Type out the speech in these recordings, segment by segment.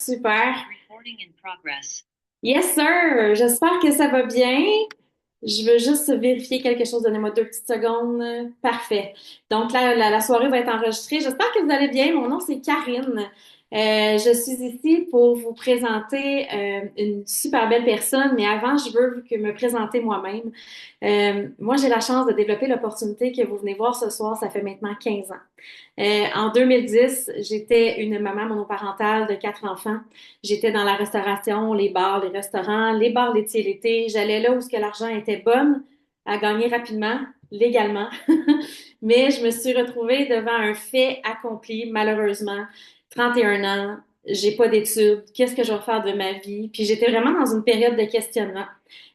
super. Yes, sir. J'espère que ça va bien. Je veux juste vérifier quelque chose. Donnez-moi 2 petites secondes. Parfait. Donc, la soirée va être enregistrée. J'espère que vous allez bien. Mon nom, c'est Karine. Je suis ici pour vous présenter une super belle personne, mais avant, je veux me présenter moi-même. Moi, j'ai la chance de développer l'opportunité que vous venez voir ce soir. Ça fait maintenant 15 ans. En 2010, j'étais une maman monoparentale de 4 enfants. J'étais dans la restauration, les bars, les restaurants, les bars laitiers l'été. J'allais là où ce que l'argent était bonne à gagner rapidement, légalement. Mais je me suis retrouvée devant un fait accompli, malheureusement. 31 ans, j'ai pas d'études. Qu'est-ce que je vais faire de ma vie? Puis j'étais vraiment dans une période de questionnement.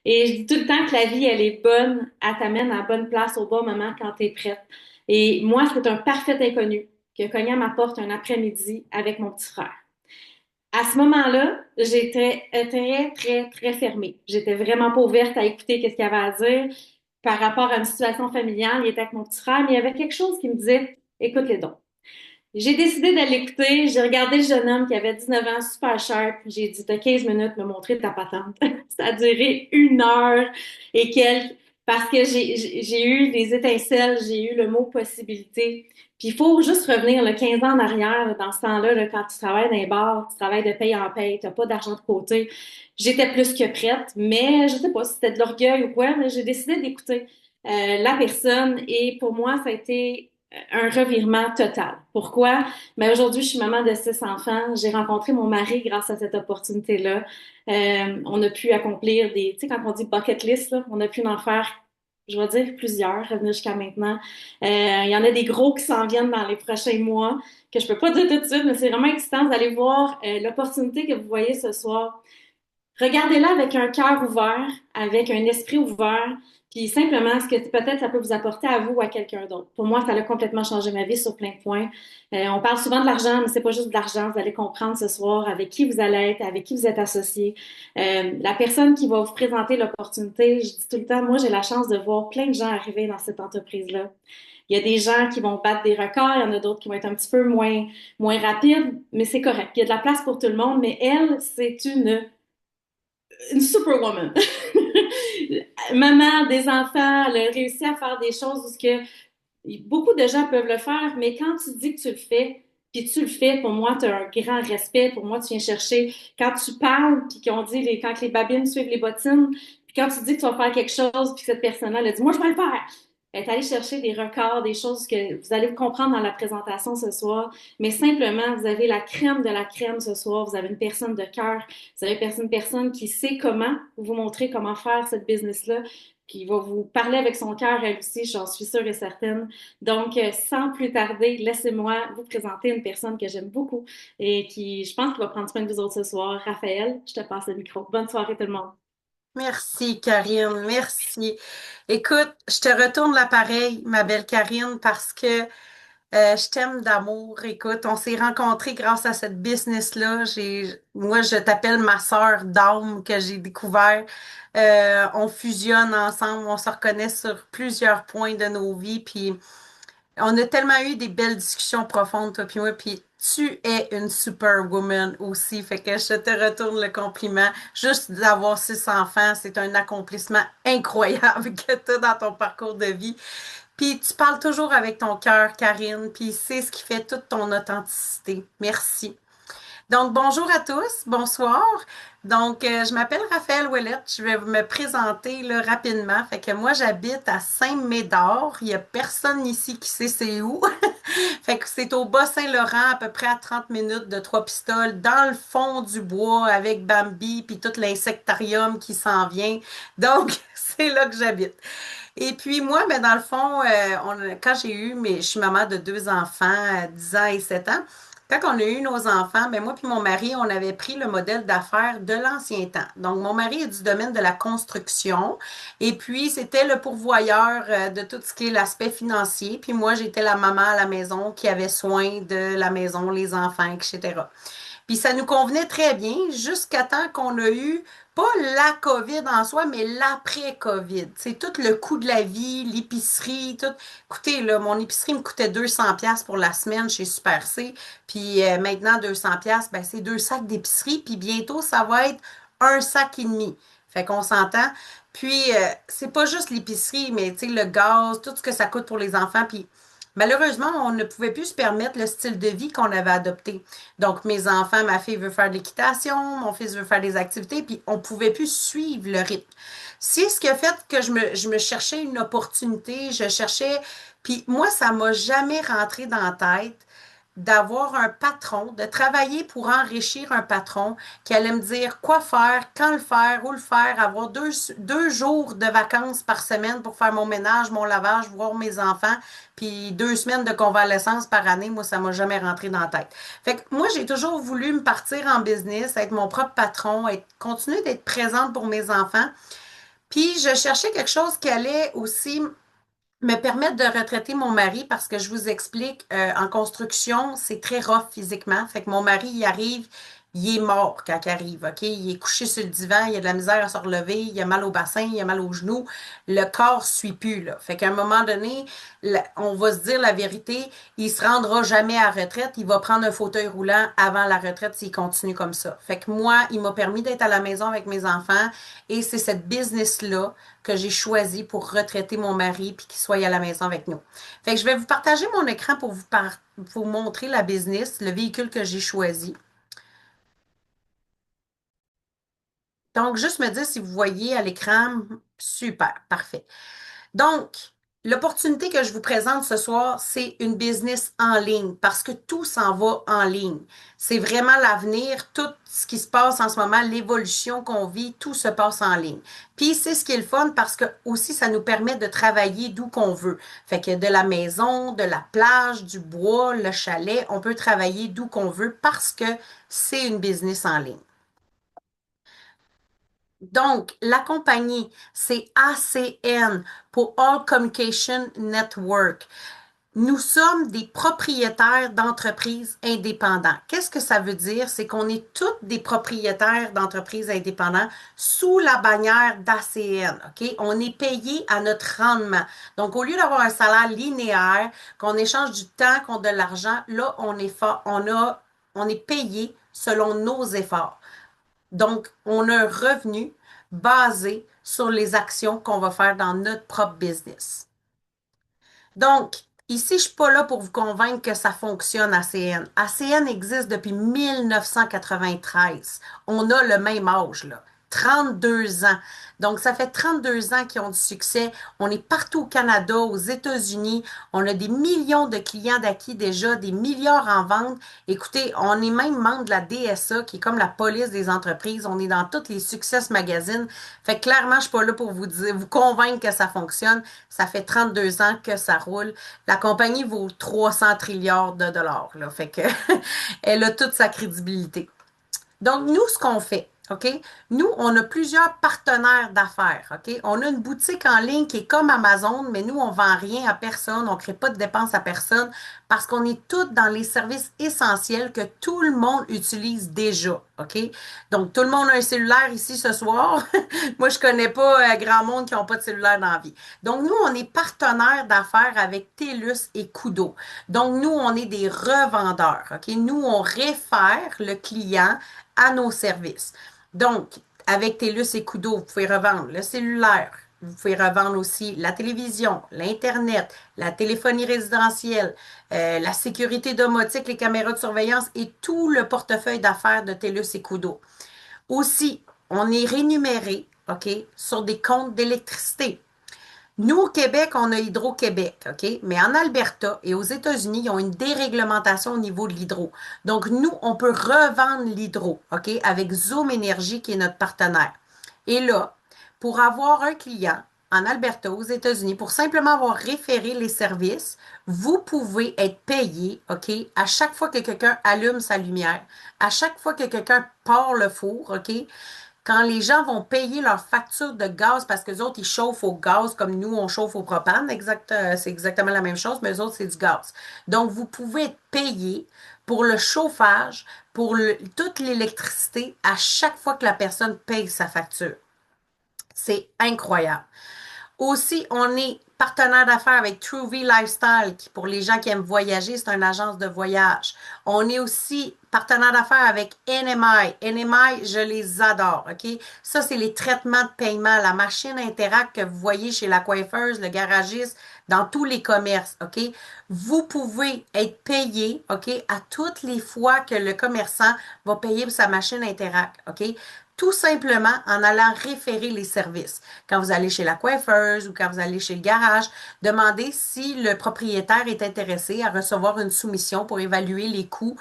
Et je dis tout le temps que la vie, elle est bonne, elle t'amène à la bonne place au bon moment quand t'es prête. Et moi, c'est un parfait inconnu qui a cogné à ma porte un après-midi avec mon petit frère. À ce moment-là, j'étais très fermée. J'étais vraiment pas ouverte à écouter qu'est-ce qu'il y avait à dire par rapport à une situation familiale. Il était avec mon petit frère, mais il y avait quelque chose qui me disait, écoute les dons. J'ai décidé de l'écouter. J'ai regardé le jeune homme qui avait 19 ans, super sharp. J'ai dit, t'as 15 minutes, me montrer ta patente. Ça a duré 1 heure et quelques parce que j'ai eu les étincelles, j'ai eu le mot possibilité. Puis il faut juste revenir 15 ans en arrière, là, dans ce temps-là, là, quand tu travailles dans les bars, tu travailles de paye en paye, tu n'as pas d'argent de côté. J'étais plus que prête, mais je sais pas si c'était de l'orgueil ou quoi, mais j'ai décidé d'écouter la personne et pour moi, ça a été un revirement total. Pourquoi? Ben aujourd'hui, je suis maman de 6 enfants. J'ai rencontré mon mari grâce à cette opportunité-là. On a pu accomplir tu sais, quand on dit bucket list, là, on a pu en faire, je vais dire plusieurs, revenir jusqu'à maintenant. Il y en a des gros qui s'en viennent dans les prochains mois, que je peux pas dire tout de suite, mais c'est vraiment excitant d'aller voir l'opportunité que vous voyez ce soir. Regardez-la avec un cœur ouvert, avec un esprit ouvert, puis simplement ce que peut-être ça peut vous apporter à vous ou à quelqu'un d'autre. Pour moi, ça a complètement changé ma vie sur plein de points. On parle souvent de l'argent, mais c'est pas juste de l'argent. Vous allez comprendre ce soir avec qui vous allez être, avec qui vous êtes associé. La personne qui va vous présenter l'opportunité, je dis tout le temps, moi j'ai la chance de voir plein de gens arriver dans cette entreprise-là. Il y a des gens qui vont battre des records, il y en a d'autres qui vont être un petit peu moins rapides, mais c'est correct. Il y a de la place pour tout le monde, mais elle, c'est une superwoman. Maman, des enfants, elle a réussi à faire des choses où que beaucoup de gens peuvent le faire, mais quand tu dis que tu le fais, puis tu le fais, pour moi, tu as un grand respect. Pour moi, tu viens chercher. Quand tu parles, puis qu'on dit quand les babines suivent les bottines, puis quand tu dis que tu vas faire quelque chose, puis que cette personne-là, elle a dit, moi, je vais le faire. Elle est allée chercher des records, des choses que vous allez comprendre dans la présentation ce soir, mais simplement, vous avez la crème de la crème ce soir. Vous avez une personne de cœur, vous avez une personne qui sait comment vous montrer comment faire cette business-là, qui va vous parler avec son cœur, elle aussi, j'en suis sûre et certaine. Donc, sans plus tarder, laissez-moi vous présenter une personne que j'aime beaucoup et qui, je pense, qui va prendre soin de vous autres ce soir. Raphaël, je te passe le micro. Bonne soirée tout le monde. Merci, Karine. Merci. Écoute, je te retourne l'appareil, ma belle Karine, parce que je t'aime d'amour. Écoute, on s'est rencontrés grâce à cette business-là. Moi, je t'appelle ma sœur d'âme que j'ai découvert. On fusionne ensemble, on se reconnaît sur plusieurs points de nos vies, puis on a tellement eu des belles discussions profondes, toi puis moi, puis tu es une superwoman aussi, fait que je te retourne le compliment. Juste d'avoir 6 enfants, c'est un accomplissement incroyable que tu as dans ton parcours de vie. Puis tu parles toujours avec ton cœur, Karine, puis c'est ce qui fait toute ton authenticité. Merci. Donc, bonjour à tous, bonsoir. Donc, je m'appelle Raphaël Ouellette. Je vais me présenter là, rapidement. Fait que moi, j'habite à Saint-Médard. Il n'y a personne ici qui sait c'est où. Fait que c'est au Bas-Saint-Laurent, à peu près à 30 minutes de Trois-Pistoles, dans le fond du bois, avec Bambi, puis tout l'insectarium qui s'en vient. Donc, c'est là que j'habite. Et puis moi, ben, dans le fond, quand je suis maman de 2 enfants, 10 ans et 7 ans. Quand on a eu nos enfants, ben moi puis mon mari, on avait pris le modèle d'affaires de l'ancien temps. Donc, mon mari est du domaine de la construction et puis c'était le pourvoyeur de tout ce qui est l'aspect financier. Puis moi, j'étais la maman à la maison qui avait soin de la maison, les enfants, etc. Puis ça nous convenait très bien jusqu'à temps qu'on a eu, pas la COVID en soi, mais l'après-COVID. C'est tout le coût de la vie, l'épicerie, tout. Écoutez, là, mon épicerie me coûtait 200 pièces pour la semaine chez Super C. Puis maintenant, 200 pièces, ben c'est deux sacs d'épicerie. Puis bientôt, ça va être un sac et demi. Fait qu'on s'entend. Puis, c'est pas juste l'épicerie, mais tu sais, le gaz, tout ce que ça coûte pour les enfants. Puis, malheureusement, on ne pouvait plus se permettre le style de vie qu'on avait adopté. Donc, mes enfants, ma fille veut faire de l'équitation, mon fils veut faire des activités, puis on ne pouvait plus suivre le rythme. C'est ce qui a fait que je me cherchais une opportunité, je cherchais, puis moi, ça m'a jamais rentré dans la tête d'avoir un patron, de travailler pour enrichir un patron qui allait me dire quoi faire, quand le faire, où le faire, avoir deux jours de vacances par semaine pour faire mon ménage, mon lavage, voir mes enfants, puis 2 semaines de convalescence par année, moi, ça m'a jamais rentré dans la tête. Fait que moi, j'ai toujours voulu me partir en business, être mon propre patron, continuer d'être présente pour mes enfants. Puis je cherchais quelque chose qui allait aussi me permettre de retraiter mon mari parce que je vous explique, en construction, c'est très rough physiquement. Fait que mon mari, il arrive, il est mort quand il arrive, OK? Il est couché sur le divan, il a de la misère à se relever, il a mal au bassin, il a mal aux genoux. Le corps suit plus, là. Fait qu'à un moment donné, on va se dire la vérité, il se rendra jamais à la retraite, il va prendre un fauteuil roulant avant la retraite s'il continue comme ça. Fait que moi, il m'a permis d'être à la maison avec mes enfants et c'est cette business-là que j'ai choisi pour retraiter mon mari puis qu'il soit à la maison avec nous. Fait que je vais vous partager mon écran pour vous montrer la business, le véhicule que j'ai choisi. Donc, juste me dire si vous voyez à l'écran. Super, parfait. Donc, l'opportunité que je vous présente ce soir, c'est une business en ligne parce que tout s'en va en ligne. C'est vraiment l'avenir, tout ce qui se passe en ce moment, l'évolution qu'on vit, tout se passe en ligne. Puis c'est ce qui est le fun parce que aussi ça nous permet de travailler d'où qu'on veut. Fait que de la maison, de la plage, du bois, le chalet, on peut travailler d'où qu'on veut parce que c'est une business en ligne. Donc, la compagnie, c'est ACN pour All Communication Network. Nous sommes des propriétaires d'entreprises indépendants. Qu'est-ce que ça veut dire? C'est qu'on est tous des propriétaires d'entreprises indépendants sous la bannière d'ACN. OK? On est payé à notre rendement. Donc, au lieu d'avoir un salaire linéaire, qu'on échange du temps contre de l'argent, là, on est payé selon nos efforts. Donc, on a un revenu basé sur les actions qu'on va faire dans notre propre business. Donc, ici, je suis pas là pour vous convaincre que ça fonctionne ACN. ACN existe depuis 1993. On a le même âge, là. 32 ans. Donc, ça fait 32 ans qu'ils ont du succès. On est partout au Canada, aux États-Unis. On a des millions de clients d'acquis déjà, des milliards en vente. Écoutez, on est même membre de la DSA, qui est comme la police des entreprises. On est dans tous les Success Magazines. Fait que clairement, je suis pas là pour vous dire, vous convaincre que ça fonctionne. Ça fait 32 ans que ça roule. La compagnie vaut 300 trilliards de dollars, là. Fait que elle a toute sa crédibilité. Donc, nous, ce qu'on fait, OK? Nous, on a plusieurs partenaires d'affaires, OK? On a une boutique en ligne qui est comme Amazon, mais nous, on vend rien à personne, on ne crée pas de dépenses à personne parce qu'on est tous dans les services essentiels que tout le monde utilise déjà, OK? Donc, tout le monde a un cellulaire ici ce soir. Moi, je connais pas grand monde qui n'ont pas de cellulaire dans la vie. Donc, nous, on est partenaires d'affaires avec TELUS et Kudo. Donc, nous, on est des revendeurs, OK? Nous, on réfère le client à nos services. Donc, avec TELUS et Kudo, vous pouvez revendre le cellulaire, vous pouvez revendre aussi la télévision, l'Internet, la téléphonie résidentielle, la sécurité domotique, les caméras de surveillance et tout le portefeuille d'affaires de TELUS et Kudo. Aussi, on est rémunéré, OK, sur des comptes d'électricité. Nous, au Québec, on a Hydro-Québec, OK? Mais en Alberta et aux États-Unis, ils ont une déréglementation au niveau de l'hydro. Donc, nous, on peut revendre l'hydro, OK? Avec Zoom Énergie, qui est notre partenaire. Et là, pour avoir un client en Alberta, aux États-Unis, pour simplement avoir référé les services, vous pouvez être payé, OK? À chaque fois que quelqu'un allume sa lumière, à chaque fois que quelqu'un part le four, OK? Quand les gens vont payer leur facture de gaz parce que les autres, ils chauffent au gaz comme nous, on chauffe au propane, c'est exactement la même chose, mais eux autres, c'est du gaz. Donc, vous pouvez être payé pour le chauffage pour toute l'électricité à chaque fois que la personne paye sa facture. C'est incroyable. Aussi, on est partenaire d'affaires avec TrueV Lifestyle, qui pour les gens qui aiment voyager, c'est une agence de voyage. On est aussi partenaire d'affaires avec NMI. NMI, je les adore, OK? Ça, c'est les traitements de paiement, la machine Interact que vous voyez chez la coiffeuse, le garagiste, dans tous les commerces, OK? Vous pouvez être payé, OK, à toutes les fois que le commerçant va payer pour sa machine Interact, OK? Tout simplement en allant référer les services. Quand vous allez chez la coiffeuse ou quand vous allez chez le garage, demandez si le propriétaire est intéressé à recevoir une soumission pour évaluer les coûts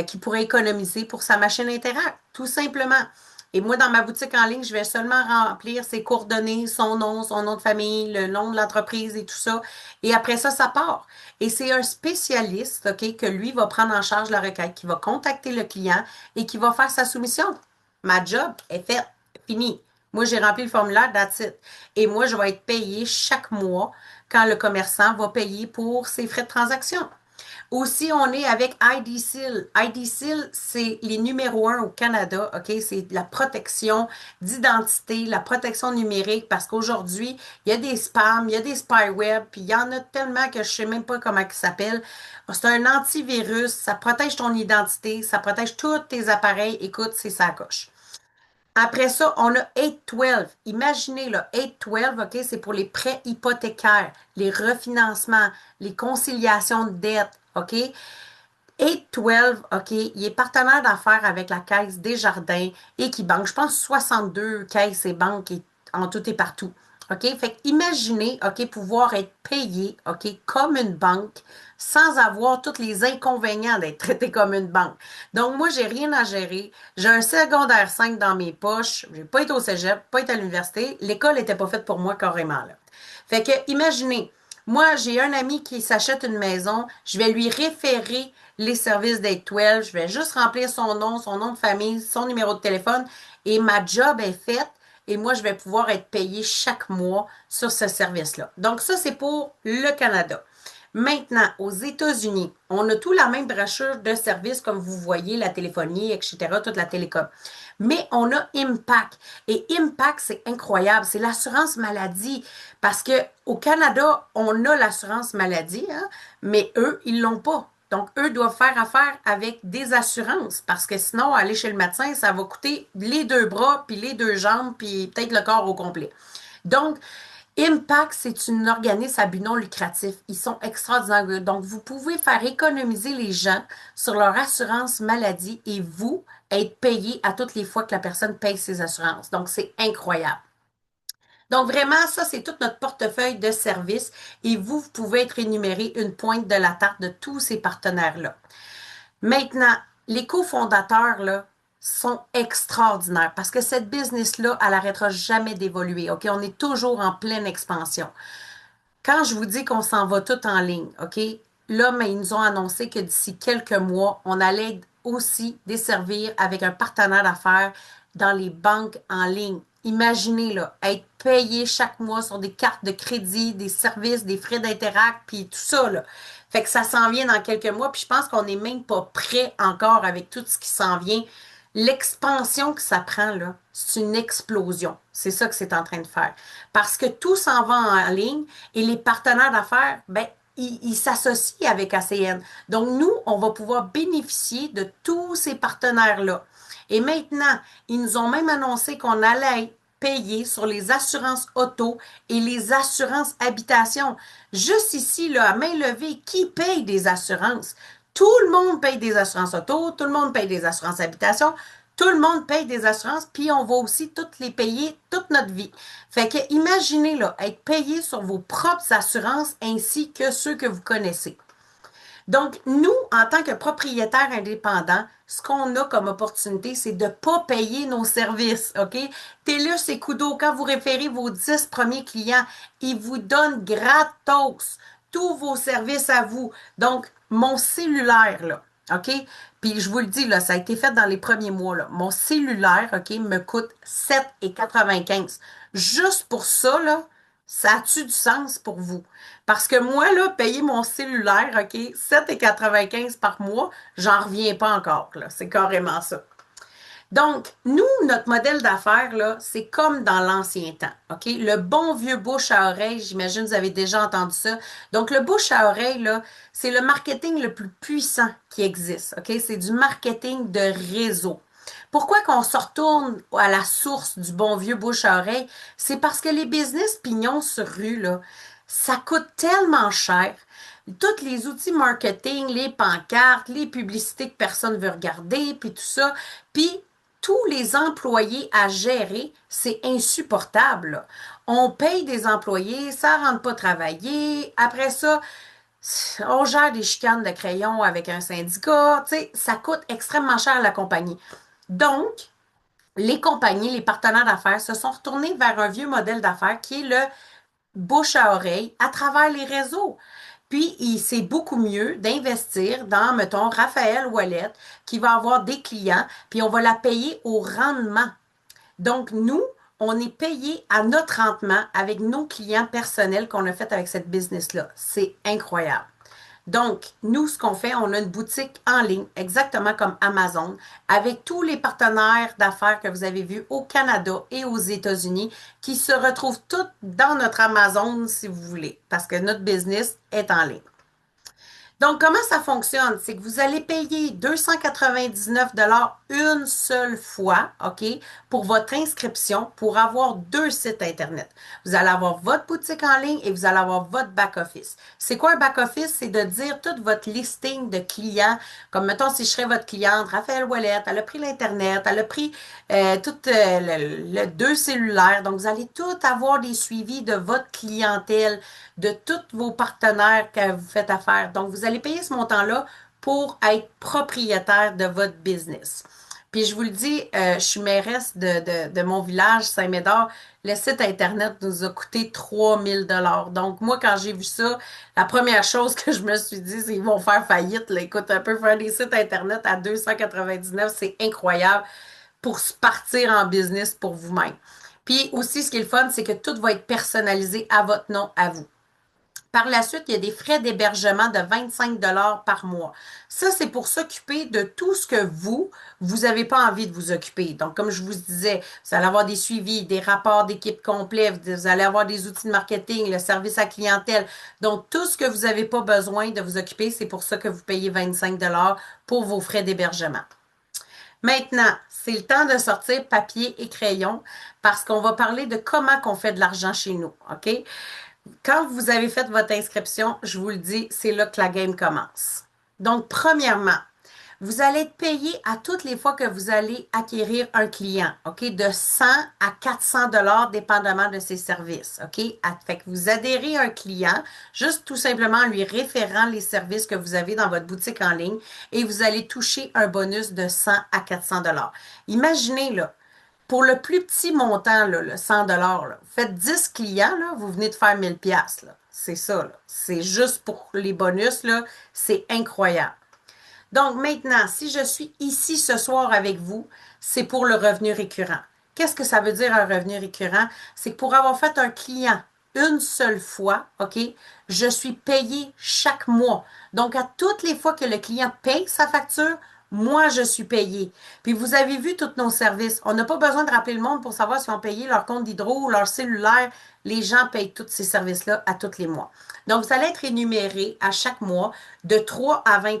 qu'il pourrait économiser pour sa machine Interact. Tout simplement. Et moi, dans ma boutique en ligne, je vais seulement remplir ses coordonnées, son nom de famille, le nom de l'entreprise et tout ça. Et après ça, ça part. Et c'est un spécialiste, OK, que lui va prendre en charge la requête, qui va contacter le client et qui va faire sa soumission. Ma job est faite, fini. Moi, j'ai rempli le formulaire, that's it. Et moi, je vais être payée chaque mois quand le commerçant va payer pour ses frais de transaction. Aussi, on est avec IDSIL. IDSIL, c'est les numéros un au Canada, OK? C'est la protection d'identité, la protection numérique, parce qu'aujourd'hui, il y a des spams, il y a des spyware, puis il y en a tellement que je sais même pas comment ils s'appellent. C'est un antivirus, ça protège ton identité, ça protège tous tes appareils. Écoute, c'est ça coche. Après ça, on a 812. Imaginez, là, 812, OK, c'est pour les prêts hypothécaires, les refinancements, les conciliations de dettes, OK? 812, OK, il est partenaire d'affaires avec la Caisse Desjardins et qui banque, je pense, 62 caisses et banques en tout et partout. OK? Fait que imaginez, OK, pouvoir être payé, OK, comme une banque sans avoir tous les inconvénients d'être traité comme une banque. Donc, moi, j'ai rien à gérer. J'ai un secondaire 5 dans mes poches. J'ai pas été au cégep, pas été à l'université. L'école n'était pas faite pour moi carrément, là. Fait que, imaginez, moi, j'ai un ami qui s'achète une maison. Je vais lui référer les services d'A12. Je vais juste remplir son nom de famille, son numéro de téléphone et ma job est faite et moi, je vais pouvoir être payé chaque mois sur ce service-là. Donc, ça, c'est pour le Canada. Maintenant, aux États-Unis, on a tout la même brochure de services comme vous voyez, la téléphonie, etc., toute la télécom. Mais on a Impact. Et Impact, c'est incroyable. C'est l'assurance maladie. Parce que au Canada, on a l'assurance maladie, hein, mais eux, ils l'ont pas. Donc, eux doivent faire affaire avec des assurances parce que sinon, aller chez le médecin, ça va coûter les deux bras, puis les deux jambes, puis peut-être le corps au complet. Donc, Impact, c'est une organisme à but non lucratif. Ils sont extraordinaires. Donc, vous pouvez faire économiser les gens sur leur assurance maladie et vous être payé à toutes les fois que la personne paye ses assurances. Donc, c'est incroyable. Donc, vraiment, ça, c'est tout notre portefeuille de services et vous pouvez être énuméré une pointe de la tarte de tous ces partenaires-là. Maintenant, les cofondateurs, là, sont extraordinaires parce que cette business-là, elle n'arrêtera jamais d'évoluer. OK? On est toujours en pleine expansion. Quand je vous dis qu'on s'en va tout en ligne, OK? Là, mais ils nous ont annoncé que d'ici quelques mois, on allait aussi desservir avec un partenaire d'affaires dans les banques en ligne. Imaginez, là, être payé chaque mois sur des cartes de crédit, des services, des frais d'interact, puis tout ça, là. Fait que ça s'en vient dans quelques mois, puis je pense qu'on n'est même pas prêt encore avec tout ce qui s'en vient. L'expansion que ça prend, là, c'est une explosion. C'est ça que c'est en train de faire. Parce que tout s'en va en ligne et les partenaires d'affaires, ben, ils s'associent avec ACN. Donc, nous, on va pouvoir bénéficier de tous ces partenaires-là. Et maintenant, ils nous ont même annoncé qu'on allait payer sur les assurances auto et les assurances habitation. Juste ici, là, à main levée, qui paye des assurances? Tout le monde paye des assurances auto, tout le monde paye des assurances habitation, tout le monde paye des assurances, puis on va aussi toutes les payer toute notre vie. Fait que imaginez là, être payé sur vos propres assurances ainsi que ceux que vous connaissez. Donc, nous, en tant que propriétaires indépendants, ce qu'on a comme opportunité, c'est de ne pas payer nos services, OK? TELUS et Koodo, quand vous référez vos 10 premiers clients, ils vous donnent gratos tous vos services à vous. Donc, mon cellulaire, là, OK? Puis je vous le dis, là, ça a été fait dans les premiers mois, là. Mon cellulaire, OK, me coûte 7,95. Juste pour ça, là, Ça a-tu du sens pour vous? Parce que moi, là, payer mon cellulaire, OK, 7,95 par mois, j'en reviens pas encore, là. C'est carrément ça. Donc, nous, notre modèle d'affaires, là, c'est comme dans l'ancien temps, OK? Le bon vieux bouche à oreille, j'imagine que vous avez déjà entendu ça. Donc, le bouche à oreille, là, c'est le marketing le plus puissant qui existe, OK? C'est du marketing de réseau. Pourquoi qu'on se retourne à la source du bon vieux bouche à oreille? C'est parce que les business pignons sur rue, là, ça coûte tellement cher. Tous les outils marketing, les pancartes, les publicités que personne ne veut regarder, puis tout ça. Puis, tous les employés à gérer, c'est insupportable, là. On paye des employés, ça ne rentre pas travailler. Après ça, on gère des chicanes de crayon avec un syndicat. Tu sais, ça coûte extrêmement cher à la compagnie. Donc, les compagnies, les partenaires d'affaires se sont retournés vers un vieux modèle d'affaires qui est le bouche à oreille à travers les réseaux. Puis, c'est beaucoup mieux d'investir dans, mettons, Raphaël Ouellet, qui va avoir des clients, puis on va la payer au rendement. Donc, nous, on est payé à notre rendement avec nos clients personnels qu'on a fait avec cette business-là. C'est incroyable. Donc, nous, ce qu'on fait, on a une boutique en ligne, exactement comme Amazon, avec tous les partenaires d'affaires que vous avez vus au Canada et aux États-Unis, qui se retrouvent tous dans notre Amazon, si vous voulez, parce que notre business est en ligne. Donc, comment ça fonctionne? C'est que vous allez payer 299 une seule fois, OK, pour votre inscription pour avoir deux sites Internet. Vous allez avoir votre boutique en ligne et vous allez avoir votre back-office. C'est quoi un back-office? C'est de dire tout votre listing de clients. Comme, mettons, si je serais votre cliente, Raphaël Ouellet, elle a pris l'Internet, elle a pris tout le deux cellulaires. Donc, vous allez tout avoir des suivis de votre clientèle, de tous vos partenaires que vous faites affaire. Donc, vous allez payer ce montant-là pour être propriétaire de votre business. Puis je vous le dis, je suis mairesse de mon village, Saint-Médard. Le site Internet nous a coûté 3 000 $. Donc, moi, quand j'ai vu ça, la première chose que je me suis dit, c'est qu'ils vont faire faillite. Là. Écoute, un peu faire des sites Internet à 299, c'est incroyable pour se partir en business pour vous-même. Puis aussi, ce qui est le fun, c'est que tout va être personnalisé à votre nom, à vous. Par la suite, il y a des frais d'hébergement de 25 par mois. Ça, c'est pour s'occuper de tout ce que vous n'avez pas envie de vous occuper. Donc, comme je vous disais, vous allez avoir des suivis, des rapports d'équipe complets, vous allez avoir des outils de marketing, le service à clientèle. Donc, tout ce que vous n'avez pas besoin de vous occuper, c'est pour ça que vous payez 25 pour vos frais d'hébergement. Maintenant, c'est le temps de sortir papier et crayon parce qu'on va parler de comment on fait de l'argent chez nous, OK? Quand vous avez fait votre inscription, je vous le dis, c'est là que la game commence. Donc, premièrement, vous allez être payé à toutes les fois que vous allez acquérir un client, OK, de 100 à 400 dollars dépendamment de ses services, OK? Fait que vous adhérez à un client, juste tout simplement en lui référant les services que vous avez dans votre boutique en ligne et vous allez toucher un bonus de 100 à 400 dollars. Imaginez, là, pour le plus petit montant, là, le 100 là, vous faites 10 clients, là, vous venez de faire 1000 pièces. C'est ça. Là. C'est juste pour les bonus. Là, c'est incroyable. Donc maintenant, si je suis ici ce soir avec vous, c'est pour le revenu récurrent. Qu'est-ce que ça veut dire un revenu récurrent? C'est que pour avoir fait un client une seule fois, OK, je suis payé chaque mois. Donc, à toutes les fois que le client paye sa facture, moi, je suis payé. Puis vous avez vu tous nos services. On n'a pas besoin de rappeler le monde pour savoir si on payé leur compte d'hydro ou leur cellulaire. Les gens payent tous ces services-là à tous les mois. Donc, vous allez être rémunéré à chaque mois de 3 à 20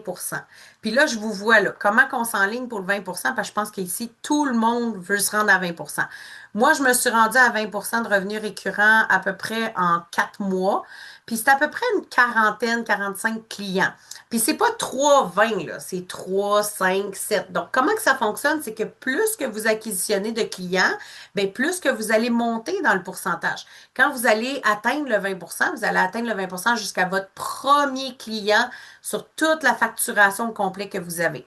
Puis là, je vous vois là, comment on s'enligne pour le 20 parce que je pense qu'ici, tout le monde veut se rendre à 20 Moi, je me suis rendue à 20 de revenus récurrents à peu près en 4 mois. Puis c'est à peu près une quarantaine, 45 clients. Puis c'est pas 3,20 là, c'est 3, 5, 7. Donc, comment que ça fonctionne? C'est que plus que vous acquisitionnez de clients, bien, plus que vous allez monter dans le pourcentage. Quand vous allez atteindre le 20 vous allez atteindre le 20 jusqu'à votre premier client sur toute la facturation complète que vous avez.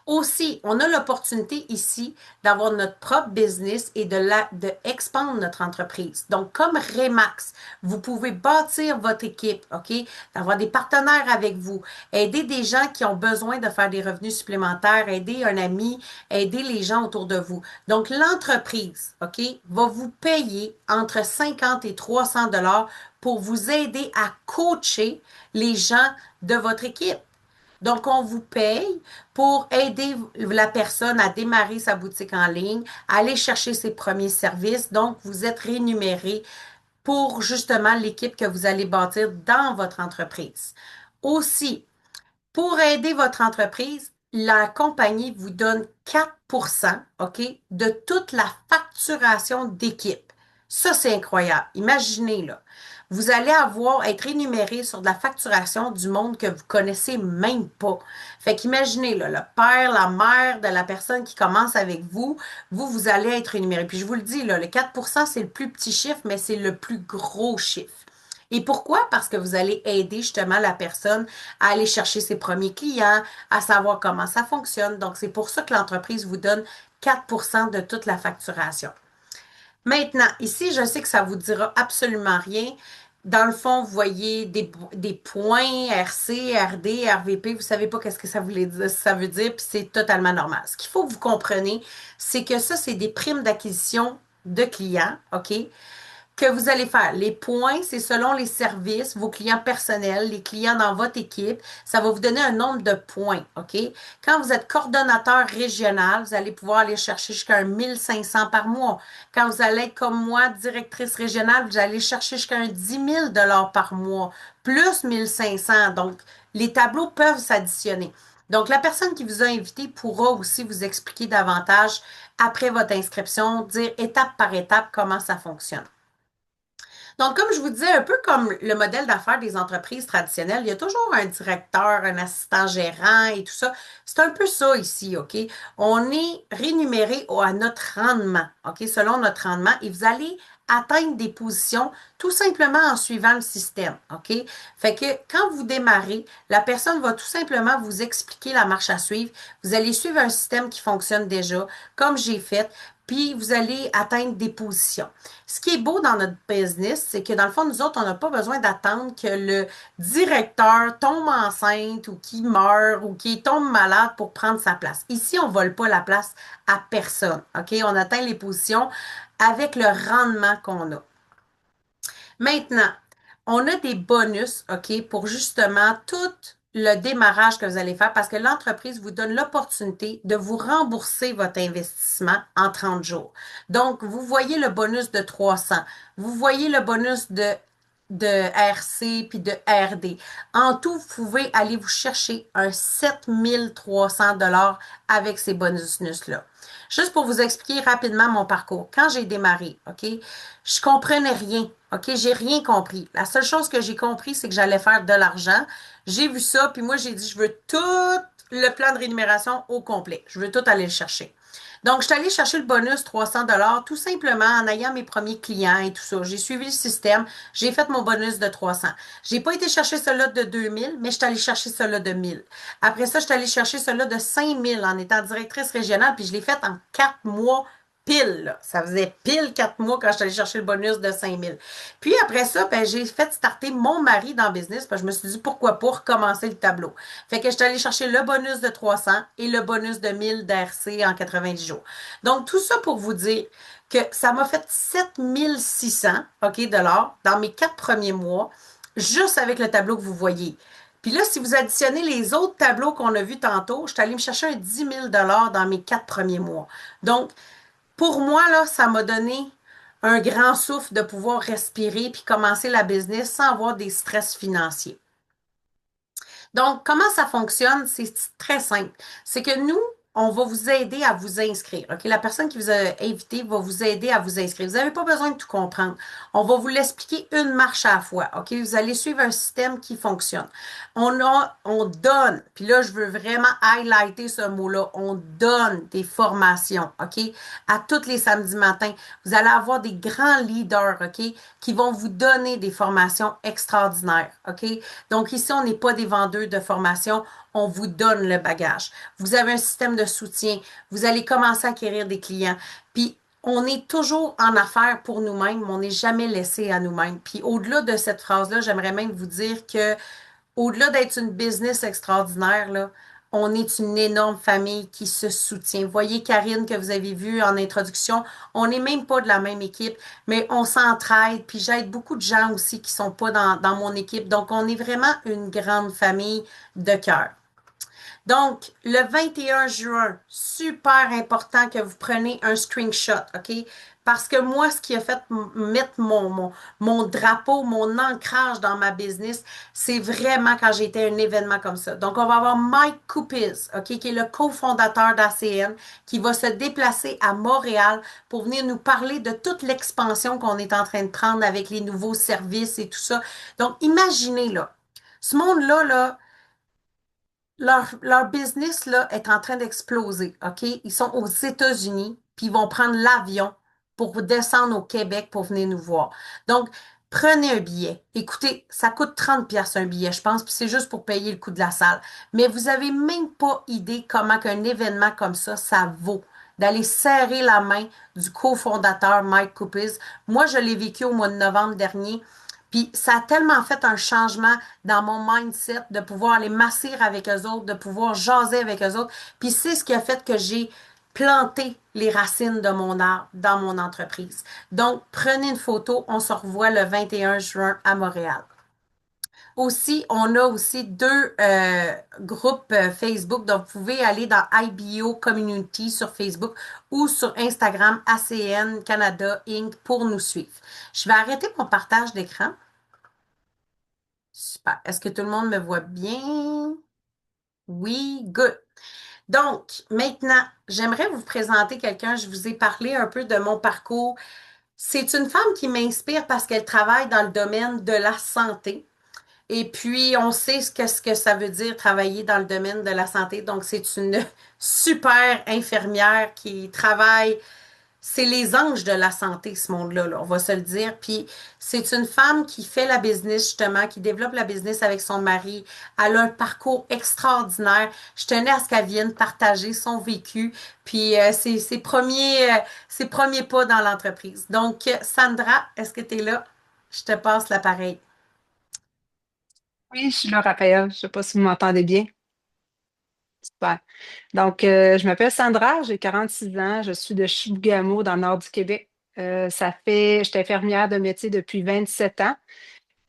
Aussi, on a l'opportunité ici d'avoir notre propre business et de expandre notre entreprise. Donc, comme Remax, vous pouvez bâtir votre équipe, OK? D'avoir des partenaires avec vous, aider des gens qui ont besoin de faire des revenus supplémentaires, aider un ami, aider les gens autour de vous. Donc, l'entreprise, OK, va vous payer entre 50 et 300 dollars pour vous aider à coacher les gens de votre équipe. Donc, on vous paye pour aider la personne à démarrer sa boutique en ligne, à aller chercher ses premiers services. Donc, vous êtes rémunéré pour justement l'équipe que vous allez bâtir dans votre entreprise. Aussi, pour aider votre entreprise, la compagnie vous donne 4%, OK, de toute la facturation d'équipe. Ça, c'est incroyable. Imaginez, là. Vous allez être rémunéré sur de la facturation du monde que vous connaissez même pas. Fait qu'imaginez, là, le père, la mère de la personne qui commence avec vous, vous allez être rémunéré. Puis je vous le dis, là, le 4%, c'est le plus petit chiffre, mais c'est le plus gros chiffre. Et pourquoi? Parce que vous allez aider justement la personne à aller chercher ses premiers clients, à savoir comment ça fonctionne. Donc, c'est pour ça que l'entreprise vous donne 4% de toute la facturation. Maintenant, ici, je sais que ça vous dira absolument rien. Dans le fond, vous voyez des points RC, RD, RVP, vous savez pas qu'est-ce que ça voulait dire, ça veut dire, puis c'est totalement normal. Ce qu'il faut que vous compreniez, c'est que ça, c'est des primes d'acquisition de clients, OK? Que vous allez faire. Les points, c'est selon les services, vos clients personnels, les clients dans votre équipe. Ça va vous donner un nombre de points, OK? Quand vous êtes coordonnateur régional, vous allez pouvoir aller chercher jusqu'à un 1500 par mois. Quand vous allez être comme moi, directrice régionale, vous allez chercher jusqu'à un 10 000 par mois, plus 1500. Donc, les tableaux peuvent s'additionner. Donc, la personne qui vous a invité pourra aussi vous expliquer davantage après votre inscription, dire étape par étape comment ça fonctionne. Donc, comme je vous disais, un peu comme le modèle d'affaires des entreprises traditionnelles, il y a toujours un directeur, un assistant gérant et tout ça. C'est un peu ça ici, OK? On est rémunéré à notre rendement, OK? Selon notre rendement, et vous allez atteindre des positions tout simplement en suivant le système, OK? Fait que quand vous démarrez, la personne va tout simplement vous expliquer la marche à suivre. Vous allez suivre un système qui fonctionne déjà, comme j'ai fait, puis vous allez atteindre des positions. Ce qui est beau dans notre business, c'est que dans le fond, nous autres, on n'a pas besoin d'attendre que le directeur tombe enceinte ou qu'il meurt ou qu'il tombe malade pour prendre sa place. Ici, on ne vole pas la place à personne. OK? On atteint les positions avec le rendement qu'on a. Maintenant, on a des bonus, OK, pour justement tout le démarrage que vous allez faire parce que l'entreprise vous donne l'opportunité de vous rembourser votre investissement en 30 jours. Donc, vous voyez le bonus de 300, vous voyez le bonus de RC puis de RD. En tout, vous pouvez aller vous chercher un 7300 dollars avec ces bonus-là. Juste pour vous expliquer rapidement mon parcours. Quand j'ai démarré, OK, je comprenais rien. OK, j'ai rien compris. La seule chose que j'ai compris, c'est que j'allais faire de l'argent. J'ai vu ça, puis moi, j'ai dit, je veux tout le plan de rémunération au complet. Je veux tout aller le chercher. Donc, je suis allée chercher le bonus 300 dollars tout simplement en ayant mes premiers clients et tout ça. J'ai suivi le système, j'ai fait mon bonus de 300. J'ai pas été chercher celui de 2000, mais je suis allée chercher celui de 1000. Après ça, je suis allée chercher celui de 5000 en étant directrice régionale, puis je l'ai fait en 4 mois pile, là. Ça faisait pile 4 mois quand je suis allée chercher le bonus de 5000. Puis après ça, ben, j'ai fait starter mon mari dans le business, parce que je me suis dit pourquoi pas recommencer le tableau. Fait que je suis allée chercher le bonus de 300 et le bonus de 1000 d'RC en 90 jours. Donc, tout ça pour vous dire que ça m'a fait 7600, OK, dollars dans mes 4 premiers mois, juste avec le tableau que vous voyez. Puis là, si vous additionnez les autres tableaux qu'on a vus tantôt, je suis allée me chercher un 10 000 dans mes 4 premiers mois. Donc, pour moi, là, ça m'a donné un grand souffle de pouvoir respirer puis commencer la business sans avoir des stress financiers. Donc, comment ça fonctionne? C'est très simple. C'est que nous, on va vous aider à vous inscrire. OK? La personne qui vous a invité va vous aider à vous inscrire. Vous n'avez pas besoin de tout comprendre. On va vous l'expliquer une marche à la fois. OK? Vous allez suivre un système qui fonctionne. On donne, puis là, je veux vraiment highlighter ce mot-là. On donne des formations. OK? À tous les samedis matins. Vous allez avoir des grands leaders. OK? Qui vont vous donner des formations extraordinaires. OK? Donc ici, on n'est pas des vendeurs de formation, on vous donne le bagage. Vous avez un système de soutien. Vous allez commencer à acquérir des clients. Puis, on est toujours en affaires pour nous-mêmes, mais on n'est jamais laissé à nous-mêmes. Puis, au-delà de cette phrase-là, j'aimerais même vous dire que au-delà d'être une business extraordinaire, là, on est une énorme famille qui se soutient. Voyez Karine que vous avez vue en introduction, on n'est même pas de la même équipe, mais on s'entraide. Puis j'aide beaucoup de gens aussi qui sont pas dans mon équipe. Donc on est vraiment une grande famille de cœur. Donc, le 21 juin, super important que vous preniez un screenshot, OK? Parce que moi, ce qui a fait mettre mon drapeau, mon ancrage dans ma business, c'est vraiment quand j'ai été à un événement comme ça. Donc, on va avoir Mike Coupis, OK, qui est le cofondateur d'ACN, qui va se déplacer à Montréal pour venir nous parler de toute l'expansion qu'on est en train de prendre avec les nouveaux services et tout ça. Donc, imaginez, là, ce monde-là, là, leur business là, est en train d'exploser, OK? Ils sont aux États-Unis, puis ils vont prendre l'avion pour descendre au Québec pour venir nous voir. Donc, prenez un billet. Écoutez, ça coûte 30 pièces un billet, je pense, puis c'est juste pour payer le coût de la salle. Mais vous avez même pas idée comment qu'un événement comme ça vaut d'aller serrer la main du cofondateur Mike Coupis. Moi, je l'ai vécu au mois de novembre dernier. Puis ça a tellement fait un changement dans mon mindset de pouvoir aller m'asseoir avec eux autres, de pouvoir jaser avec eux autres. Puis c'est ce qui a fait que j'ai planté les racines de mon art dans mon entreprise. Donc, prenez une photo. On se revoit le 21 juin à Montréal. Aussi, on a aussi deux groupes Facebook. Donc, vous pouvez aller dans IBO Community sur Facebook ou sur Instagram ACN Canada Inc. pour nous suivre. Je vais arrêter mon partage d'écran. Super. Est-ce que tout le monde me voit bien? Oui, good. Donc, maintenant, j'aimerais vous présenter quelqu'un. Je vous ai parlé un peu de mon parcours. C'est une femme qui m'inspire parce qu'elle travaille dans le domaine de la santé. Et puis, on sait ce que ça veut dire travailler dans le domaine de la santé. Donc, c'est une super infirmière qui travaille. C'est les anges de la santé, ce monde-là, là, on va se le dire. Puis c'est une femme qui fait la business, justement, qui développe la business avec son mari. Elle a un parcours extraordinaire. Je tenais à ce qu'elle vienne partager son vécu, puis ses premiers pas dans l'entreprise. Donc, Sandra, est-ce que tu es là? Je te passe l'appareil. Oui, je suis là, Raphaël. Je ne sais pas si vous m'entendez bien. Super. Donc, je m'appelle Sandra, j'ai 46 ans, je suis de Chibougamau, dans le nord du Québec. J'étais infirmière de métier depuis 27 ans.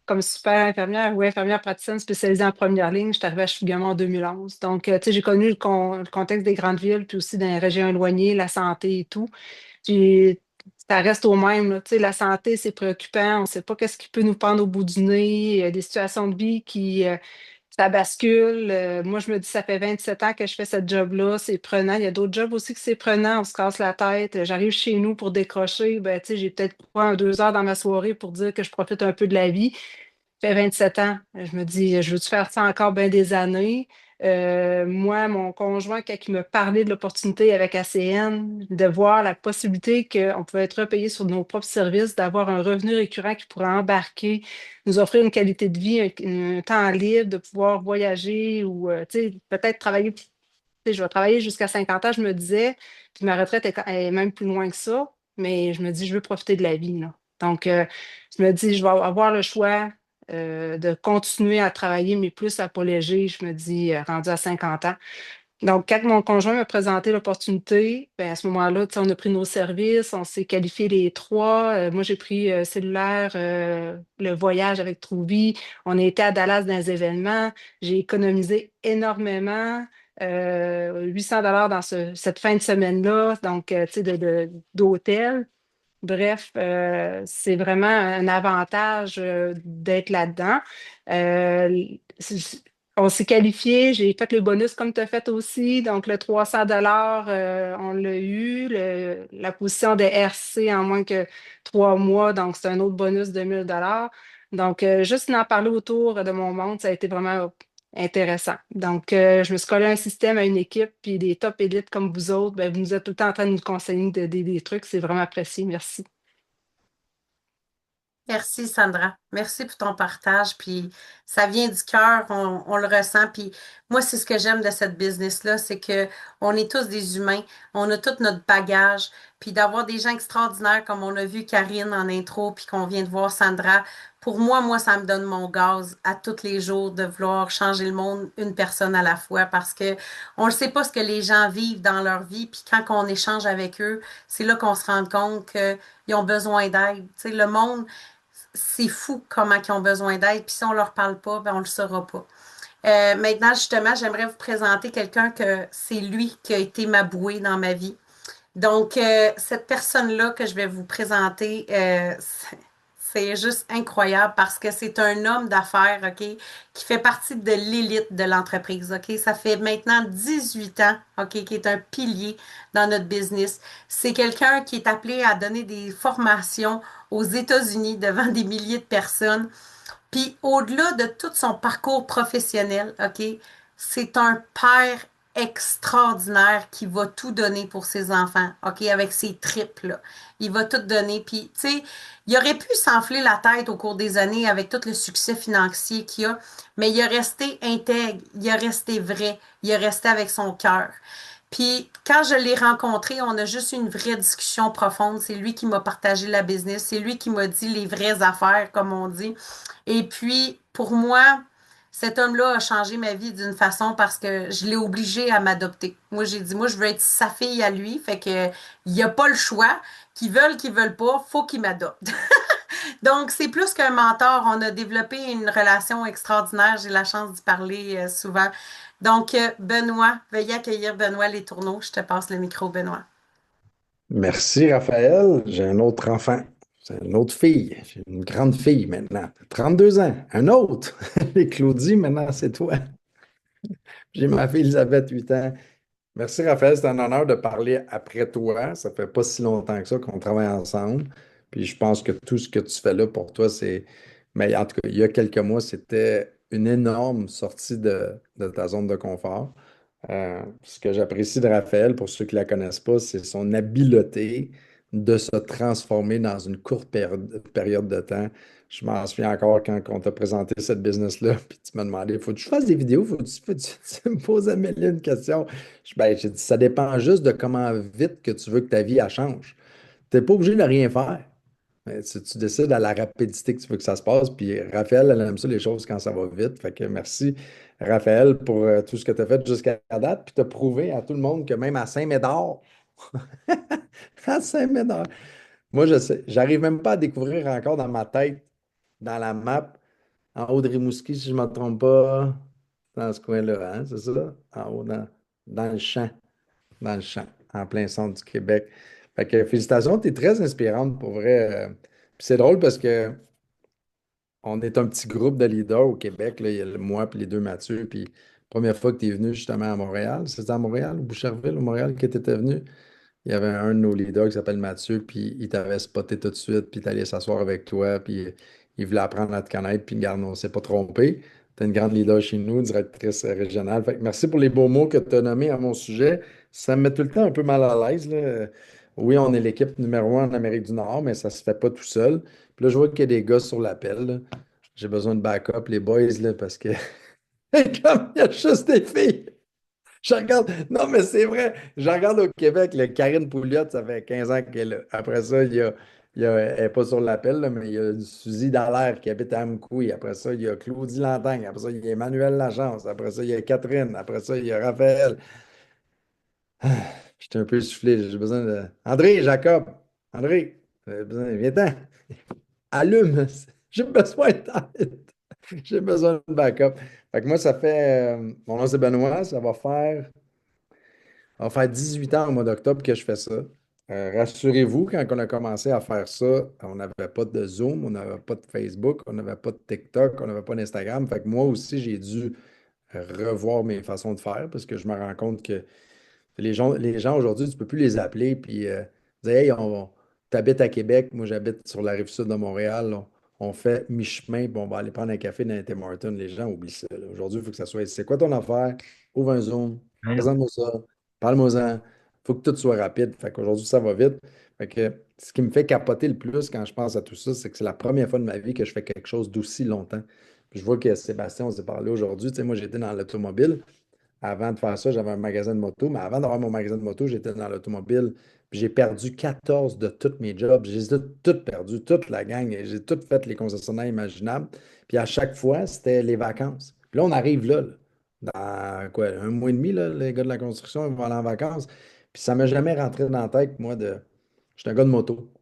Comme super infirmière ou infirmière praticienne spécialisée en première ligne, je suis arrivée à Chibougamau en 2011. Donc, tu sais, j'ai connu le contexte des grandes villes, puis aussi dans les régions éloignées, la santé et tout. Puis, ça reste au même, là. Tu sais, la santé, c'est préoccupant. On ne sait pas qu'est-ce qui peut nous prendre au bout du nez. Il y a des situations de vie qui, ça bascule. Moi, je me dis, ça fait 27 ans que je fais ce job-là. C'est prenant. Il y a d'autres jobs aussi que c'est prenant. On se casse la tête. J'arrive chez nous pour décrocher. Ben, tu sais, j'ai peut-être quoi, 2 heures dans ma soirée pour dire que je profite un peu de la vie. Ça fait 27 ans. Je me dis, je veux-tu faire ça encore bien des années? Moi, mon conjoint, quand il me parlait de l'opportunité avec ACN, de voir la possibilité qu'on pouvait être repayé sur nos propres services, d'avoir un revenu récurrent qui pourrait embarquer, nous offrir une qualité de vie, un temps libre, de pouvoir voyager ou tu sais, peut-être travailler. Tu sais, je vais travailler jusqu'à 50 ans, je me disais, puis ma retraite est même plus loin que ça, mais je me dis, je veux profiter de la vie, là. Donc, je me dis, je vais avoir le choix de continuer à travailler, mais plus à pas léger, je me dis, rendu à 50 ans. Donc, quand mon conjoint m'a présenté l'opportunité, ben, à ce moment-là, tu sais, on a pris nos services, on s'est qualifiés les trois. Moi, j'ai pris cellulaire, le voyage avec Trouvi. On a été à Dallas dans les événements. J'ai économisé énormément. 800 dollars dans cette fin de semaine-là, donc, tu sais, d'hôtel. Bref, c'est vraiment un avantage d'être là-dedans. Euh, c'est- on s'est qualifié, j'ai fait le bonus comme tu as fait aussi. Donc, le 300 dollars, on l'a eu. La position de RC en moins que 3 mois, donc c'est un autre bonus de 1000 dollars. Donc, juste d'en parler autour de mon monde, ça a été vraiment intéressant. Donc, je me suis collé un système à une équipe, puis des top élites comme vous autres, ben, vous nous êtes tout le temps en train de nous conseiller des trucs. C'est vraiment apprécié. Merci. Merci Sandra. Merci pour ton partage. Puis ça vient du cœur, on le ressent. Puis moi, c'est ce que j'aime de cette business-là, c'est que on est tous des humains, on a tout notre bagage. Puis d'avoir des gens extraordinaires comme on a vu Karine en intro, puis qu'on vient de voir Sandra, pour moi, ça me donne mon gaz à tous les jours de vouloir changer le monde une personne à la fois parce que on ne sait pas ce que les gens vivent dans leur vie. Puis quand on échange avec eux, c'est là qu'on se rend compte qu'ils ont besoin d'aide. Tu sais, le monde c'est fou comment ils ont besoin d'aide. Puis si on leur parle pas, ben on le saura pas. Maintenant, justement, j'aimerais vous présenter quelqu'un que c'est lui qui a été ma bouée dans ma vie. Donc, cette personne-là que je vais vous présenter, c'est juste incroyable parce que c'est un homme d'affaires, OK, qui fait partie de l'élite de l'entreprise, OK? Ça fait maintenant 18 ans, OK, qui est un pilier dans notre business. C'est quelqu'un qui est appelé à donner des formations aux États-Unis devant des milliers de personnes. Puis au-delà de tout son parcours professionnel, OK, c'est un père extraordinaire qui va tout donner pour ses enfants, OK, avec ses tripes, là. Il va tout donner. Puis, tu sais, il aurait pu s'enfler la tête au cours des années avec tout le succès financier qu'il a, mais il a resté intègre, il a resté vrai, il a resté avec son cœur. Puis quand je l'ai rencontré, on a juste eu une vraie discussion profonde. C'est lui qui m'a partagé la business, c'est lui qui m'a dit les vraies affaires, comme on dit. Et puis, pour moi, cet homme-là a changé ma vie d'une façon parce que je l'ai obligé à m'adopter. Moi, j'ai dit, moi, je veux être sa fille à lui, fait que il n'y a pas le choix. Qu'ils veulent pas, faut qu'il m'adopte. Donc, c'est plus qu'un mentor. On a développé une relation extraordinaire. J'ai la chance d'y parler souvent. Donc, Benoît, veuillez accueillir Benoît Les Tourneaux. Je te passe le micro, Benoît. Merci, Raphaël. J'ai un autre enfant. C'est une autre fille. J'ai une grande fille maintenant. 32 ans. Un autre. Et Claudie, maintenant, c'est toi. J'ai ma fille Elisabeth, 8 ans. Merci, Raphaël. C'est un honneur de parler après toi. Ça fait pas si longtemps que ça qu'on travaille ensemble. Puis je pense que tout ce que tu fais là pour toi, c'est. Mais en tout cas, il y a quelques mois, c'était une énorme sortie de ta zone de confort. Ce que j'apprécie de Raphaël, pour ceux qui ne la connaissent pas, c'est son habileté de se transformer dans une courte période de temps. Je m'en souviens encore quand on t'a présenté cette business-là, puis tu m'as demandé, faut que je fasse des vidéos, tu me poses à Amélie une question. J'ai dit, ça dépend juste de comment vite que tu veux que ta vie elle change. Tu n'es pas obligé de rien faire. Mais tu décides à la rapidité que tu veux que ça se passe. Puis Raphaël, elle aime ça les choses quand ça va vite. Fait que merci, Raphaël, pour tout ce que tu as fait jusqu'à date. Puis tu as prouvé à tout le monde que même à Saint-Médard, à Saint-Médard, moi, je sais, j'arrive même pas à découvrir encore dans ma tête, dans la map, en haut de Rimouski, si je ne me trompe pas, dans ce coin-là, hein, c'est ça? En haut, dans le champ, dans le champ, en plein centre du Québec. Fait que félicitations, tu es très inspirante pour vrai. Puis c'est drôle parce que on est un petit groupe de leaders au Québec. Là. Il y a moi et les deux Mathieu. Puis première fois que tu es venu justement à Montréal, c'était à Montréal ou Boucherville ou Montréal que tu étais venu? Il y avait un de nos leaders qui s'appelle Mathieu, puis il t'avait spoté tout de suite, puis il allé s'asseoir avec toi, puis il voulait apprendre à te connaître, puis regarde, on ne s'est pas trompé. Tu es une grande leader chez nous, directrice régionale. Fait que merci pour les beaux mots que tu as nommés à mon sujet. Ça me met tout le temps un peu mal à l'aise, là. Oui, on est l'équipe numéro un en Amérique du Nord, mais ça se fait pas tout seul. Puis là, je vois qu'il y a des gars sur l'appel, là. J'ai besoin de backup, les boys, là, parce que comme il y a juste des filles. Je regarde, non, mais c'est vrai, je regarde au Québec, le Karine Pouliot, ça fait 15 ans qu'elle est là. Après ça, elle n'est pas sur l'appel, là, mais il y a Suzy Dallaire qui habite à Amkoui. Après ça, il y a Claudie Lantagne. Après ça, il y a Emmanuel Lachance. Après ça, il y a Catherine. Après ça, il y a Raphaël. Ah, j'étais un peu soufflé, j'ai besoin de. André, Jacob, André, viens-t'en, allume, j'ai besoin d'aide. J'ai besoin de backup. Fait que moi, ça fait. Mon nom, c'est Benoît, ça va faire 18 ans au mois d'octobre que je fais ça. Rassurez-vous, quand on a commencé à faire ça, on n'avait pas de Zoom, on n'avait pas de Facebook, on n'avait pas de TikTok, on n'avait pas d'Instagram. Fait que moi aussi, j'ai dû revoir mes façons de faire parce que je me rends compte que les gens aujourd'hui, tu ne peux plus les appeler puis dire Hey, t'habites à Québec, moi j'habite sur la rive sud de Montréal. On fait mi-chemin, puis on va aller prendre un café dans les Tim Hortons. Les gens oublient ça, là. Aujourd'hui, il faut que ça soit c'est quoi ton affaire? Ouvre un Zoom, Voyons. présente-moi ça, parle-moi-en. faut que tout soit rapide. Fait qu'aujourd'hui, ça va vite. Fait que ce qui me fait capoter le plus quand je pense à tout ça, c'est que c'est la première fois de ma vie que je fais quelque chose d'aussi longtemps. Puis je vois que Sébastien, on s'est parlé aujourd'hui. Tu sais, moi, j'étais dans l'automobile. Avant de faire ça, j'avais un magasin de moto, mais avant d'avoir mon magasin de moto, j'étais dans l'automobile. Puis j'ai perdu 14 de tous mes jobs. J'ai tout perdu, toute la gang. J'ai tout fait les concessionnaires imaginables. Puis à chaque fois, c'était les vacances. Puis là, on arrive là, dans quoi, un mois et demi, là, les gars de la construction ils vont aller en vacances. Puis ça ne m'est jamais rentré dans la tête, moi, de. Je suis un gars de moto.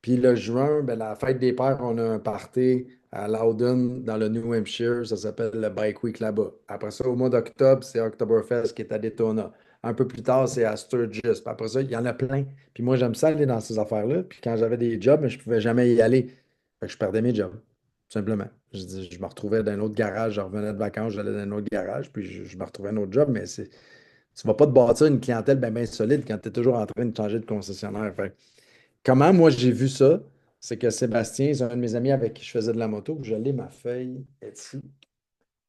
Puis le juin, ben, la fête des pères, on a un party à Loudon, dans le New Hampshire. Ça s'appelle le Bike Week là-bas. Après ça, au mois d'octobre, c'est Oktoberfest qui est à Daytona. Un peu plus tard, c'est à Sturgis. Puis après ça, il y en a plein. Puis moi, j'aime ça aller dans ces affaires-là. Puis quand j'avais des jobs, mais je ne pouvais jamais y aller. Fait que je perdais mes jobs, tout simplement. Je me retrouvais dans un autre garage. Je revenais de vacances, j'allais dans un autre garage. Puis je me retrouvais un autre job. Mais tu ne vas pas te bâtir une clientèle bien solide quand tu es toujours en train de changer de concessionnaire. Fait comment moi j'ai vu ça, c'est que Sébastien, c'est un de mes amis avec qui je faisais de la moto, je l'ai ma feuille est ici.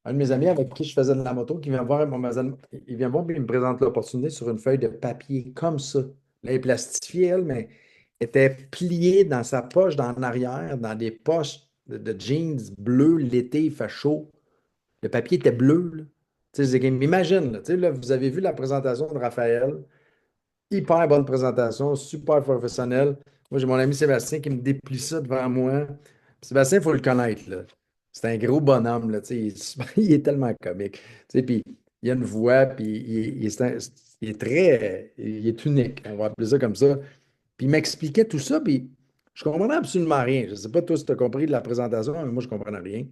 Un de mes amis avec qui je faisais de la moto, qui vient voir mon magasin, il vient voir et il me présente l'opportunité sur une feuille de papier comme ça. Là, elle est plastifiée, elle, mais était pliée dans sa poche, dans l'arrière, dans des poches de jeans bleus. L'été, il fait chaud. Le papier était bleu, là. Tu sais, imagine, là, tu sais, là, vous avez vu la présentation de Raphaël. Hyper bonne présentation, super professionnel. Moi, j'ai mon ami Sébastien qui me déplie ça devant moi. Sébastien, il faut le connaître, là. C'est un gros bonhomme, là, tu sais, il est tellement comique. Tu sais, puis il a une voix, puis il est très, il est unique, on va appeler ça comme ça. Puis il m'expliquait tout ça, puis je comprenais absolument rien. Je ne sais pas toi si tu as compris de la présentation, mais moi, je ne comprenais rien.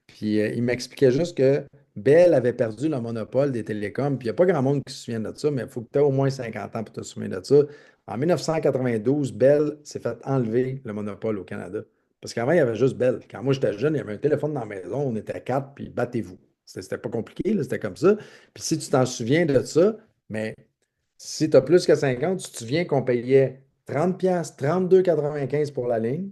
Puis il m'expliquait juste que Bell avait perdu le monopole des télécoms. Puis il n'y a pas grand monde qui se souvient de ça, mais il faut que tu aies au moins 50 ans pour te souvenir de ça. En 1992, Bell s'est fait enlever le monopole au Canada. Parce qu'avant, il y avait juste Bell. Quand moi j'étais jeune, il y avait un téléphone dans la maison, on était quatre, puis battez-vous. C'était pas compliqué, là, c'était comme ça. Puis si tu t'en souviens de ça, mais si tu as plus que 50, tu te souviens qu'on payait 30$, 32,95 pour la ligne.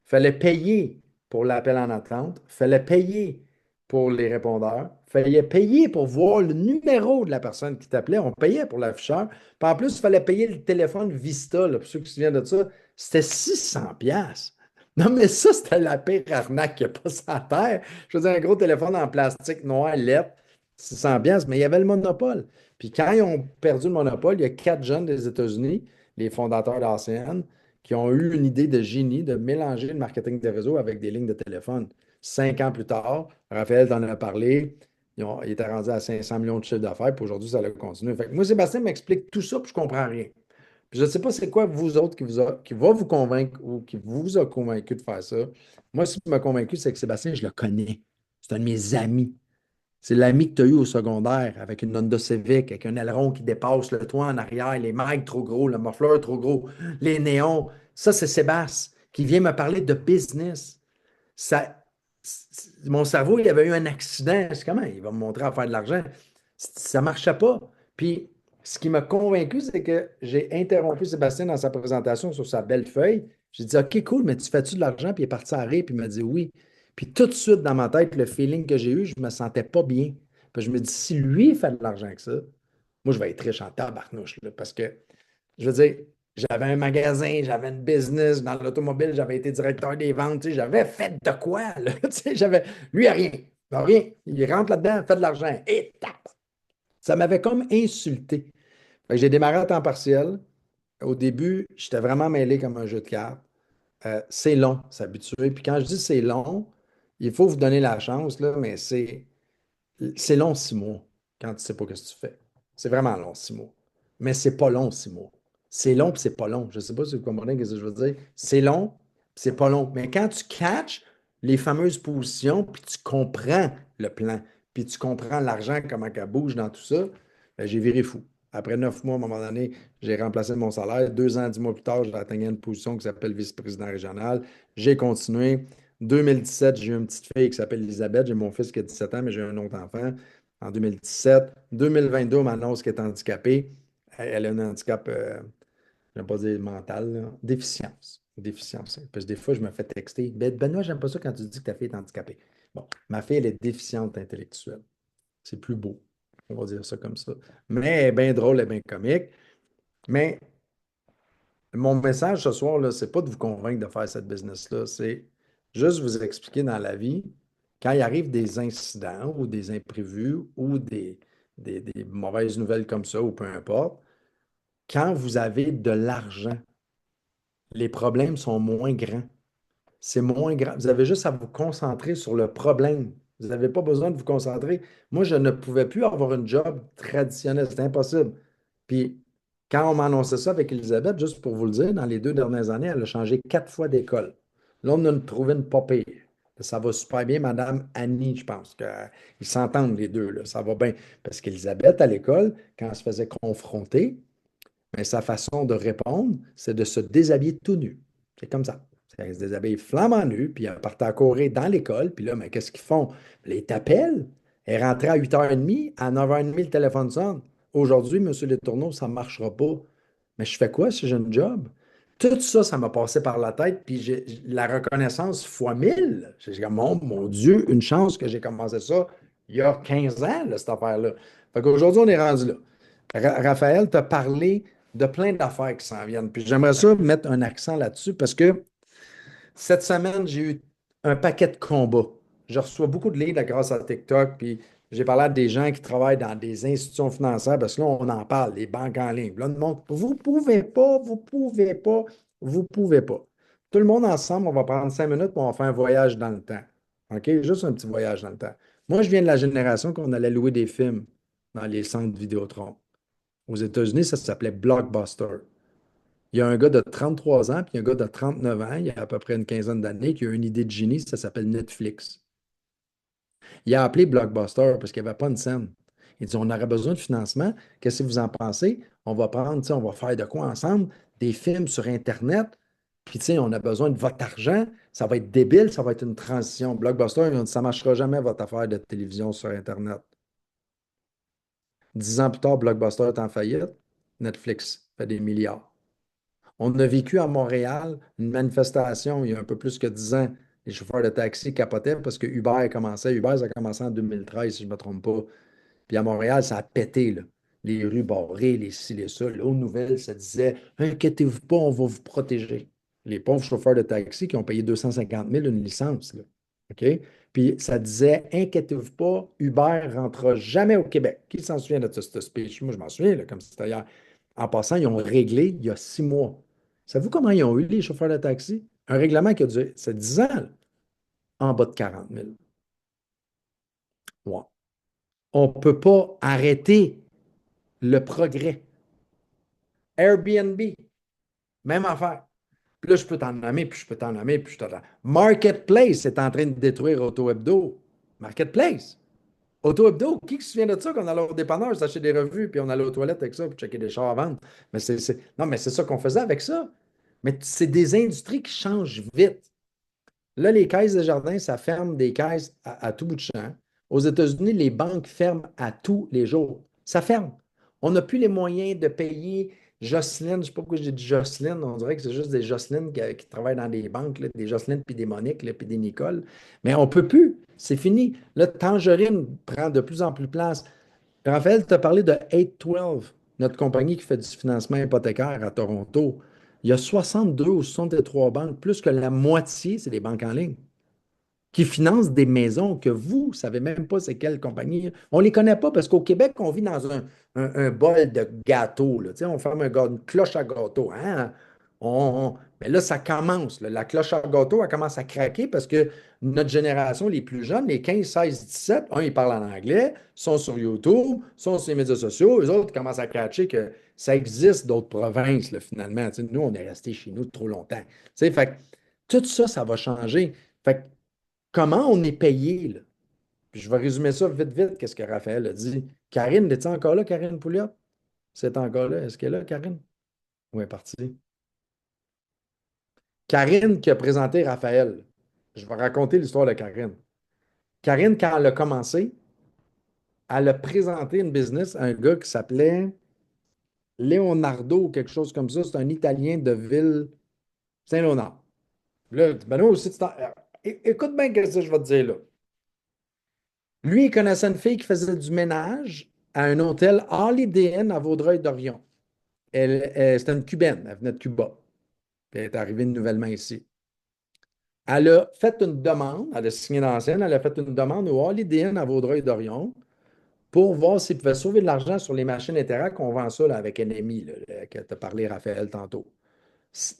Fallait payer pour l'appel en attente. Fallait payer pour les répondeurs. Fallait payer pour voir le numéro de la personne qui t'appelait. On payait pour l'afficheur. Puis en plus, il fallait payer le téléphone Vista. Là, pour ceux qui se souviennent de ça, c'était 600$. Non, mais ça, c'était la pire arnaque qu'il n'y a pas sur la terre. Je veux dire, un gros téléphone en plastique noir, lettre, 600$, mais il y avait le monopole. Puis quand ils ont perdu le monopole, il y a 4 jeunes des États-Unis, les fondateurs d'ACN, qui ont eu une idée de génie de mélanger le marketing de réseau avec des lignes de téléphone. 5 ans plus tard, Raphaël t'en a parlé, il était rendu à 500 millions de chiffre d'affaires, puis aujourd'hui, ça a continué. Fait que moi, Sébastien m'explique tout ça, puis je ne comprends rien. Puis je ne sais pas c'est quoi vous autres qui va vous convaincre ou qui vous a convaincu de faire ça. Moi, ce qui m'a convaincu, c'est que Sébastien, je le connais. C'est un de mes amis. C'est l'ami que tu as eu au secondaire avec une Honda Civic, avec un aileron qui dépasse le toit en arrière, les mags trop gros, le muffler trop gros, les néons. Ça, c'est Sébastien qui vient me parler de business. Ça, mon cerveau, il avait eu un accident. C'est comment? Il va me montrer à faire de l'argent. Ça ne marchait pas. Puis, ce qui m'a convaincu, c'est que j'ai interrompu Sébastien dans sa présentation sur sa belle feuille. J'ai dit, OK, cool, mais tu fais-tu de l'argent? Puis il est parti à rire, puis il m'a dit oui. Puis tout de suite, dans ma tête, le feeling que j'ai eu, je me sentais pas bien. Puis je me dis, si lui fait de l'argent que ça, moi, je vais être riche en tabarnouche, là, parce que, je veux dire, j'avais un magasin, j'avais une business dans l'automobile, j'avais été directeur des ventes, tu sais, j'avais fait de quoi, là, tu sais, lui, il a rien. Il a rien. Il rentre là-dedans, fait de l'argent. Et tape! Ça m'avait comme insulté. Fait que j'ai démarré à temps partiel. Au début, j'étais vraiment mêlé comme un jeu de cartes. C'est long, s'habituer. Puis quand je dis c'est long, il faut vous donner la chance, là, mais c'est long 6 mois quand tu ne sais pas ce que tu fais. C'est vraiment long 6 mois. Mais c'est pas long 6 mois. C'est long puis c'est pas long. Je ne sais pas si vous comprenez ce que je veux dire. C'est long puis c'est pas long. Mais quand tu catches les fameuses positions puis tu comprends le plan, puis tu comprends l'argent, comment ça bouge dans tout ça, ben, j'ai viré fou. Après 9 mois, à un moment donné, j'ai remplacé mon salaire. 2 ans, 10 mois plus tard, j'ai atteint une position qui s'appelle vice-président régional. J'ai continué. 2017, j'ai eu une petite fille qui s'appelle Elisabeth. J'ai mon fils qui a 17 ans, mais j'ai un autre enfant en 2017. 2022, on m'annonce qu'elle est handicapée. Elle a un handicap, je ne vais pas dire mental, là. Déficience. Déficience. Parce que des fois, je me fais texter. Benoît, j'aime pas ça quand tu dis que ta fille est handicapée. Bon, ma fille, elle est déficiente intellectuelle. C'est plus beau. On va dire ça comme ça. Mais elle est bien drôle, elle est bien comique. Mais mon message ce soir, là, c'est pas de vous convaincre de faire cette business-là, c'est juste vous expliquer dans la vie, quand il arrive des incidents ou des imprévus ou des mauvaises nouvelles comme ça, ou peu importe, quand vous avez de l'argent, les problèmes sont moins grands. C'est moins grave. Vous avez juste à vous concentrer sur le problème. Vous n'avez pas besoin de vous concentrer. Moi, je ne pouvais plus avoir une job traditionnelle. C'était impossible. Puis, quand on m'a annoncé ça avec Elisabeth, juste pour vous le dire, dans les 2 dernières années, elle a changé 4 fois d'école. Là, on a trouvé une pas pire. Ça va super bien, Madame Annie, je pense. Ils s'entendent les deux, là. Ça va bien. Parce qu'Elisabeth, à l'école, quand elle se faisait confronter, mais sa façon de répondre, c'est de se déshabiller tout nu. C'est comme ça. Elle se déshabille flambant nu, puis elle partait à courir dans l'école, puis là, mais qu'est-ce qu'ils font? Là, ils t'appellent. Elle rentrait à 8h30, à 9h30, le téléphone sonne. Aujourd'hui, Monsieur Letourneau, ça ne marchera pas. Mais je fais quoi si j'ai un job? Tout ça, ça m'a passé par la tête, puis la reconnaissance fois 1000. J'ai dit, mon Dieu, une chance que j'ai commencé ça il y a 15 ans, là, cette affaire-là. Fait qu'aujourd'hui, on est rendu là. Raphaël t'a parlé de plein d'affaires qui s'en viennent. Puis j'aimerais ça mettre un accent là-dessus parce que cette semaine, j'ai eu un paquet de combats. Je reçois beaucoup de leads grâce à TikTok, puis j'ai parlé à des gens qui travaillent dans des institutions financières, parce que là, on en parle, les banques en ligne. Là, on demande, vous pouvez pas, vous pouvez pas, vous pouvez pas. Tout le monde ensemble, on va prendre 5 minutes, pour on va faire un voyage dans le temps. OK? Juste un petit voyage dans le temps. Moi, je viens de la génération qu'on allait louer des films dans les centres Vidéotron. Aux États-Unis, ça s'appelait Blockbuster. Il y a un gars de 33 ans, puis un gars de 39 ans, il y a à peu près une quinzaine d'années, qui a une idée de génie, ça s'appelle Netflix. Il a appelé Blockbuster parce qu'il n'y avait pas une scène. Il dit, on aurait besoin de financement. Qu'est-ce que vous en pensez? On va prendre, tu sais, on va faire de quoi ensemble? Des films sur Internet. Puis, tu sais, on a besoin de votre argent. Ça va être débile, ça va être une transition. Blockbuster, ils ont dit, ça ne marchera jamais, votre affaire de télévision sur Internet. 10 ans plus tard, Blockbuster est en faillite. Netflix fait des milliards. On a vécu à Montréal une manifestation il y a un peu plus que 10 ans. Les chauffeurs de taxi capotaient parce que Uber a commencé. Uber, ça a commencé en 2013, si je ne me trompe pas. Puis à Montréal, ça a pété, là. Les rues barrées, les ci, les ça. Aux nouvelles, ça disait inquiétez-vous pas, on va vous protéger. Les pauvres chauffeurs de taxi qui ont payé 250 000 une licence, là. OK? Puis ça disait inquiétez-vous pas, Uber rentrera jamais au Québec. Qui s'en souvient de ce speech? Moi, je m'en souviens, là, comme c'était hier. En passant, ils ont réglé il y a 6 mois. Savez-vous comment ils ont eu les chauffeurs de taxi? Un règlement qui a duré, c'est 10 ans, là, en bas de 40 000. Ouais. On ne peut pas arrêter le progrès. Airbnb, même affaire. Puis là, je peux t'en nommer, puis je peux t'en nommer, puis je t'en. Marketplace est en train de détruire Auto Hebdo. Marketplace. Auto Hebdo, qui se souvient de ça qu'on allait au dépanneur, s'acheter des revues, puis on allait aux toilettes avec ça pour checker des chars à vendre? Mais Non, mais c'est ça qu'on faisait avec ça. Mais c'est des industries qui changent vite. Là, les caisses de jardin, ça ferme des caisses à tout bout de champ. Aux États-Unis, les banques ferment à tous les jours. Ça ferme. On n'a plus les moyens de payer Jocelyne. Je ne sais pas pourquoi j'ai dit Jocelyne. On dirait que c'est juste des Jocelyne qui travaillent dans des banques, là, des Jocelyne puis des Monique, là, puis des Nicole. Mais on ne peut plus. C'est fini. Là, Tangerine prend de plus en plus de place. Raphaël, tu as parlé de 812, notre compagnie qui fait du financement hypothécaire à Toronto. Il y a 62 ou 63 banques, plus que la moitié, c'est des banques en ligne, qui financent des maisons que vous ne savez même pas c'est quelle compagnie. On ne les connaît pas parce qu'au Québec, on vit dans un bol de gâteau. Là. Tu sais, on ferme une cloche à gâteau. Hein? Mais là, ça commence. Là. La cloche à gâteau, elle commence à craquer parce que notre génération, les plus jeunes, les 15, 16, 17, ils parlent en anglais, sont sur YouTube, sont sur les médias sociaux. Eux autres commencent à cracher que ça existe d'autres provinces, là, finalement. Tu sais, nous, on est restés chez nous trop longtemps. Tu sais, fait que tout ça, ça va changer. Fait que comment on est payé, là? Puis je vais résumer ça vite, vite, qu'est-ce que Raphaël a dit. Karine, es-tu encore là, Karine Pouliot? C'est encore là. Est-ce qu'elle est là, Karine? Oui, elle est partie. Karine qui a présenté Raphaël. Je vais raconter l'histoire de Karine. Karine, quand elle a commencé, elle a présenté une business à un gars qui s'appelait Leonardo ou quelque chose comme ça. C'est un Italien de ville Saint-Léonard. Là, ben nous aussi, écoute bien ce que je vais te dire là. Lui, il connaissait une fille qui faisait du ménage à un hôtel Holiday Inn à Vaudreuil-Dorion. C'était une Cubaine, elle venait de Cuba. Puis elle est arrivée nouvellement ici. Elle a fait une demande, elle a signé l'ancienne, elle a fait une demande au Holiday Inn à Vaudreuil-Dorion pour voir s'ils pouvaient sauver de l'argent sur les machines Interact. On vend ça là, avec NMI, là, que tu as parlé, Raphaël, tantôt.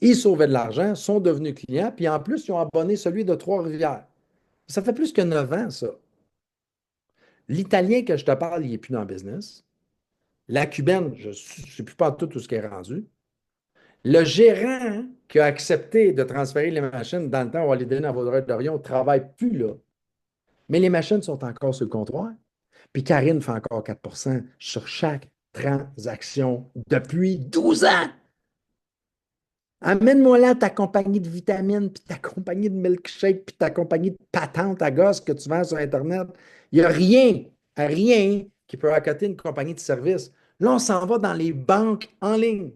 Ils sauvaient de l'argent, sont devenus clients, puis en plus, ils ont abonné celui de Trois-Rivières. Ça fait plus que 9 ans, ça. L'Italien que je te parle, il n'est plus dans le business. La Cubaine, je ne sais plus pas tout ce qui est rendu. Le gérant qui a accepté de transférer les machines dans le temps où Holiday Inn à Vaudreuil-Dorion ne travaille plus là. Mais les machines sont encore sur le comptoir. Puis Karine fait encore 4 sur chaque transaction depuis 12 ans. Amène-moi là ta compagnie de vitamines, puis ta compagnie de milkshake, puis ta compagnie de patente à gosse que tu vends sur Internet. Il n'y a rien, rien qui peut accoter une compagnie de service. Là, on s'en va dans les banques en ligne.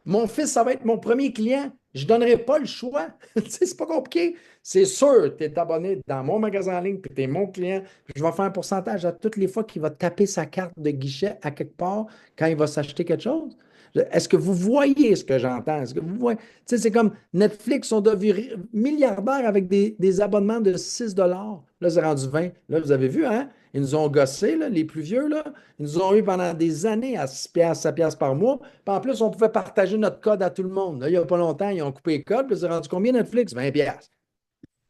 Mon fils, ça va être mon premier client. Je ne donnerai pas le choix. Tu sais, c'est pas compliqué. C'est sûr, tu es abonné dans mon magasin en ligne, puis tu es mon client. Je vais faire un pourcentage à toutes les fois qu'il va taper sa carte de guichet à quelque part quand il va s'acheter quelque chose. Est-ce que vous voyez ce que j'entends? Est-ce que vous voyez? Tu sais, c'est comme Netflix sont devenus milliardaires avec des abonnements de 6 Là, c'est rendu 20. Là, vous avez vu, hein? Ils nous ont gossés, là, les plus vieux, là. Ils nous ont eu pendant des années à 6 piastres, 7 piastres par mois. Puis en plus, on pouvait partager notre code à tout le monde. Là, il n'y a pas longtemps, ils ont coupé le code. Puis c'est rendu combien Netflix? 20 piastres.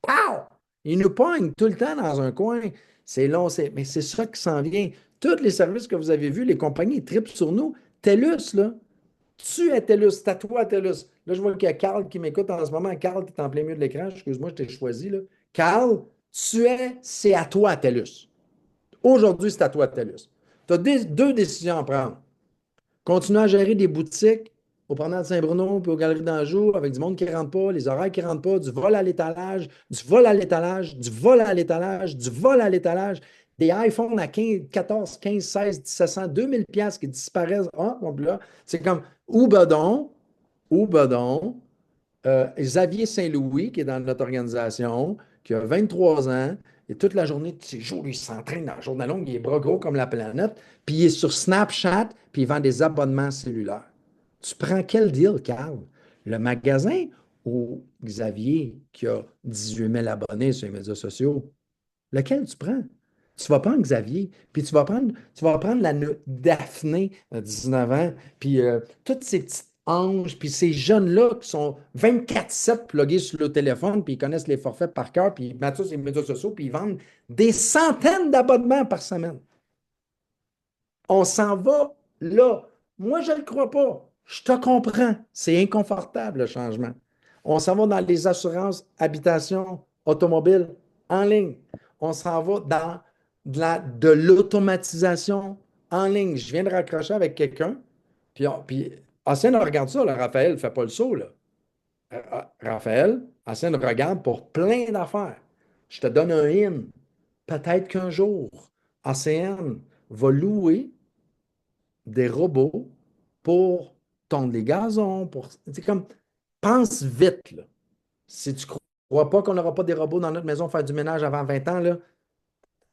Pow! Ils nous pognent tout le temps dans un coin. C'est long, mais c'est ça qui s'en vient. Tous les services que vous avez vus, les compagnies tripent sur nous. TELUS, là. Tu es TELUS, c'est à toi TELUS. Là, je vois qu'il y a Carl qui m'écoute en ce moment. Carl, tu es en plein milieu de l'écran. Excuse-moi, je t'ai choisi, là. Carl, c'est à toi TELUS. Aujourd'hui, c'est à toi TELUS. Tu as deux décisions à prendre. Continuer à gérer des boutiques au Promenade Saint-Bruno puis aux Galeries d'Anjou avec du monde qui ne rentre pas, les horaires qui ne rentrent pas, du vol à l'étalage, du vol à l'étalage, du vol à l'étalage, du vol à l'étalage, des iPhones à 15, 14, 15, 16, 1700, 2000 pièces qui disparaissent. Ah, donc là, c'est comme ou bedon, Xavier Saint-Louis, qui est dans notre organisation, qui a 23 ans, et toute la journée de ses jours, il s'entraîne dans la journée longue, il est bras gros comme la planète, puis il est sur Snapchat, puis il vend des abonnements cellulaires. Tu prends quel deal, Carl? Le magasin ou Xavier, qui a 18 000 abonnés sur les médias sociaux? Lequel tu prends? Tu vas prendre Xavier, puis tu vas prendre Daphné, 19 ans, puis toutes ces petites anges, puis ces jeunes-là qui sont 24/7 plugués sur le téléphone, puis ils connaissent les forfaits par cœur, puis ils mettent ça sur les médias sociaux, puis ils vendent des centaines d'abonnements par semaine. On s'en va là. Moi, je ne le crois pas. Je te comprends. C'est inconfortable, le changement. On s'en va dans les assurances, habitation, automobile, en ligne. On s'en va dans de l'automatisation en ligne. Je viens de raccrocher avec quelqu'un, puis Ancienne regarde ça, là, Raphaël ne fait pas le saut. Là. Raphaël, Ancienne regarde pour plein d'affaires. Je te donne un in. Peut-être qu'un jour, ACN va louer des robots pour tondre les gazons, C'est comme, pense vite, là. Si tu ne crois pas qu'on n'aura pas des robots dans notre maison faire du ménage avant 20 ans, là,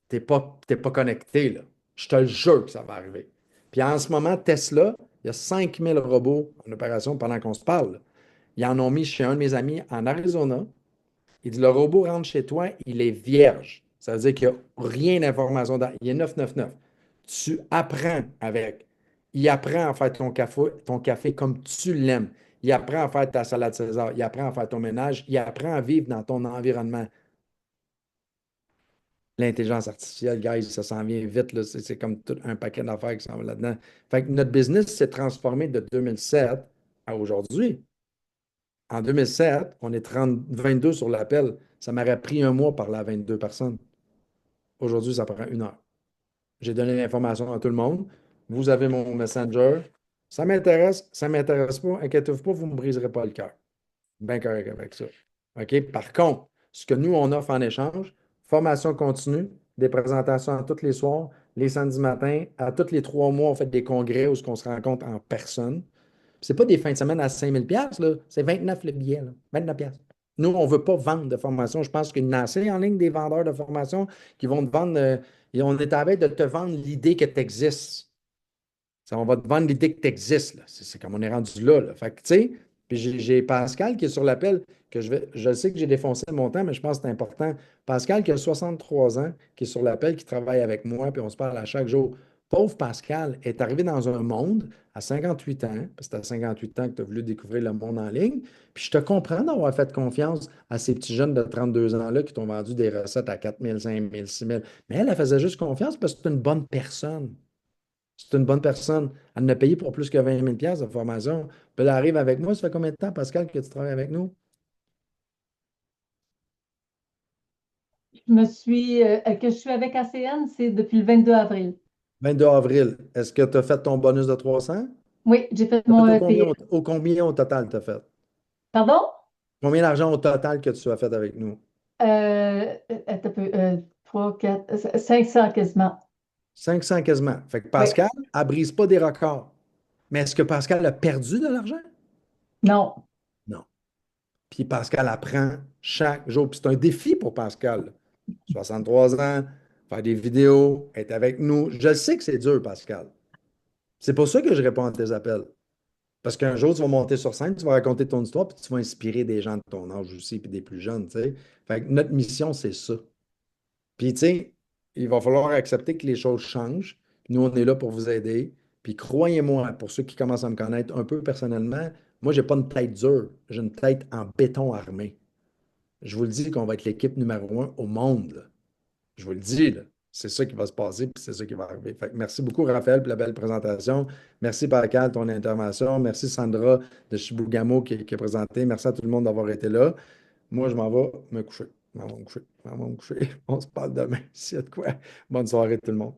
t'es pas connecté, là. Je te le jure que ça va arriver. Puis en ce moment, Tesla, il y a 5000 robots en opération pendant qu'on se parle, là. Ils en ont mis chez un de mes amis en Arizona. Il dit, le robot rentre chez toi, il est vierge. Ça veut dire qu'il n'y a rien d'information dans. Il est 999. Tu apprends avec. Il apprend à faire ton café comme tu l'aimes. Il apprend à faire ta salade César. Il apprend à faire ton ménage. Il apprend à vivre dans ton environnement. L'intelligence artificielle, guys, ça s'en vient vite, là. C'est comme tout un paquet d'affaires qui s'en va là-dedans. Fait que notre business s'est transformé de 2007 à aujourd'hui. En 2007, on est 22 sur l'appel. Ça m'aurait pris un mois par la 22 personnes. Aujourd'hui, ça prend 1 heure. J'ai donné l'information à tout le monde. Vous avez mon Messenger. Ça m'intéresse pas. Inquiétez-vous pas, vous ne me briserez pas le cœur. Bien correct avec ça. OK? Par contre, ce que nous, on offre en échange, formation continue, des présentations tous les soirs, les samedis matins, à tous les 3 mois, on fait des congrès où on se rencontre en personne. C'est pas des fins de semaine à 5000 pièces là, c'est 29 le billet, là. 29 pièces. Nous, on ne veut pas vendre de formation. Je pense qu'il y a assez en ligne des vendeurs de formation qui vont te vendre. Et on est à veille de te vendre l'idée que tu existes. On va te vendre l'idée que tu existes, là. C'est comme on est rendu là, là. Fait que, tu sais, puis j'ai Pascal qui est sur l'appel, je sais que j'ai défoncé mon temps, mais je pense que c'est important. Pascal qui a 63 ans, qui est sur l'appel, qui travaille avec moi, puis on se parle à chaque jour. Pauvre Pascal est arrivé dans un monde à 58 ans, parce que c'est à 58 ans que tu as voulu découvrir le monde en ligne. Puis je te comprends d'avoir fait confiance à ces petits jeunes de 32 ans-là qui t'ont vendu des recettes à 4 000, 5 000, 6 000. Mais elle faisait juste confiance parce que c'est une bonne personne. C'est une bonne personne. Elle n'a payé pour plus que 20 000 de formation. Puis elle arrive avec moi. Ça fait combien de temps, Pascal, que tu travailles avec nous? Que je suis avec ACN, c'est depuis le 22 avril. 22 avril. Est-ce que tu as fait ton bonus de 300? Oui, j'ai fait T'as mon fait TS. au combien au total tu as fait? Pardon? Combien d'argent au total que tu as fait avec nous? Attends un peu, 3, 4, 500 quasiment. 500 quasiment. Fait que Oui, Pascal, elle ne brise pas des records. Mais est-ce que Pascal a perdu de l'argent? non. Non. Puis Pascal apprend chaque jour. Puis c'est un défi pour Pascal. 63 ans, faire des vidéos, être avec nous. Je sais que c'est dur, Pascal. C'est pour ça que je réponds à tes appels. Parce qu'un jour, tu vas monter sur scène, tu vas raconter ton histoire, puis tu vas inspirer des gens de ton âge aussi, puis des plus jeunes, tu sais. Fait que notre mission, c'est ça. Puis, tu sais, il va falloir accepter que les choses changent. Nous, on est là pour vous aider. Puis, croyez-moi, pour ceux qui commencent à me connaître un peu personnellement, moi, j'ai pas une tête dure. J'ai une tête en béton armé. Je vous le dis qu'on va être l'équipe numéro 1 au monde, là. Je vous le dis, là. C'est ça qui va se passer, puis c'est ça qui va arriver. Fait que merci beaucoup, Raphaël, pour la belle présentation. Merci, Pascal, ton intervention. Merci, Sandra de Chibougamau qui a présenté. Merci à tout le monde d'avoir été là. Moi, je m'en vais me coucher. Je m'en vais me coucher. Je m'en vais me coucher. On se parle demain. S'il y a de quoi. Bonne soirée, tout le monde.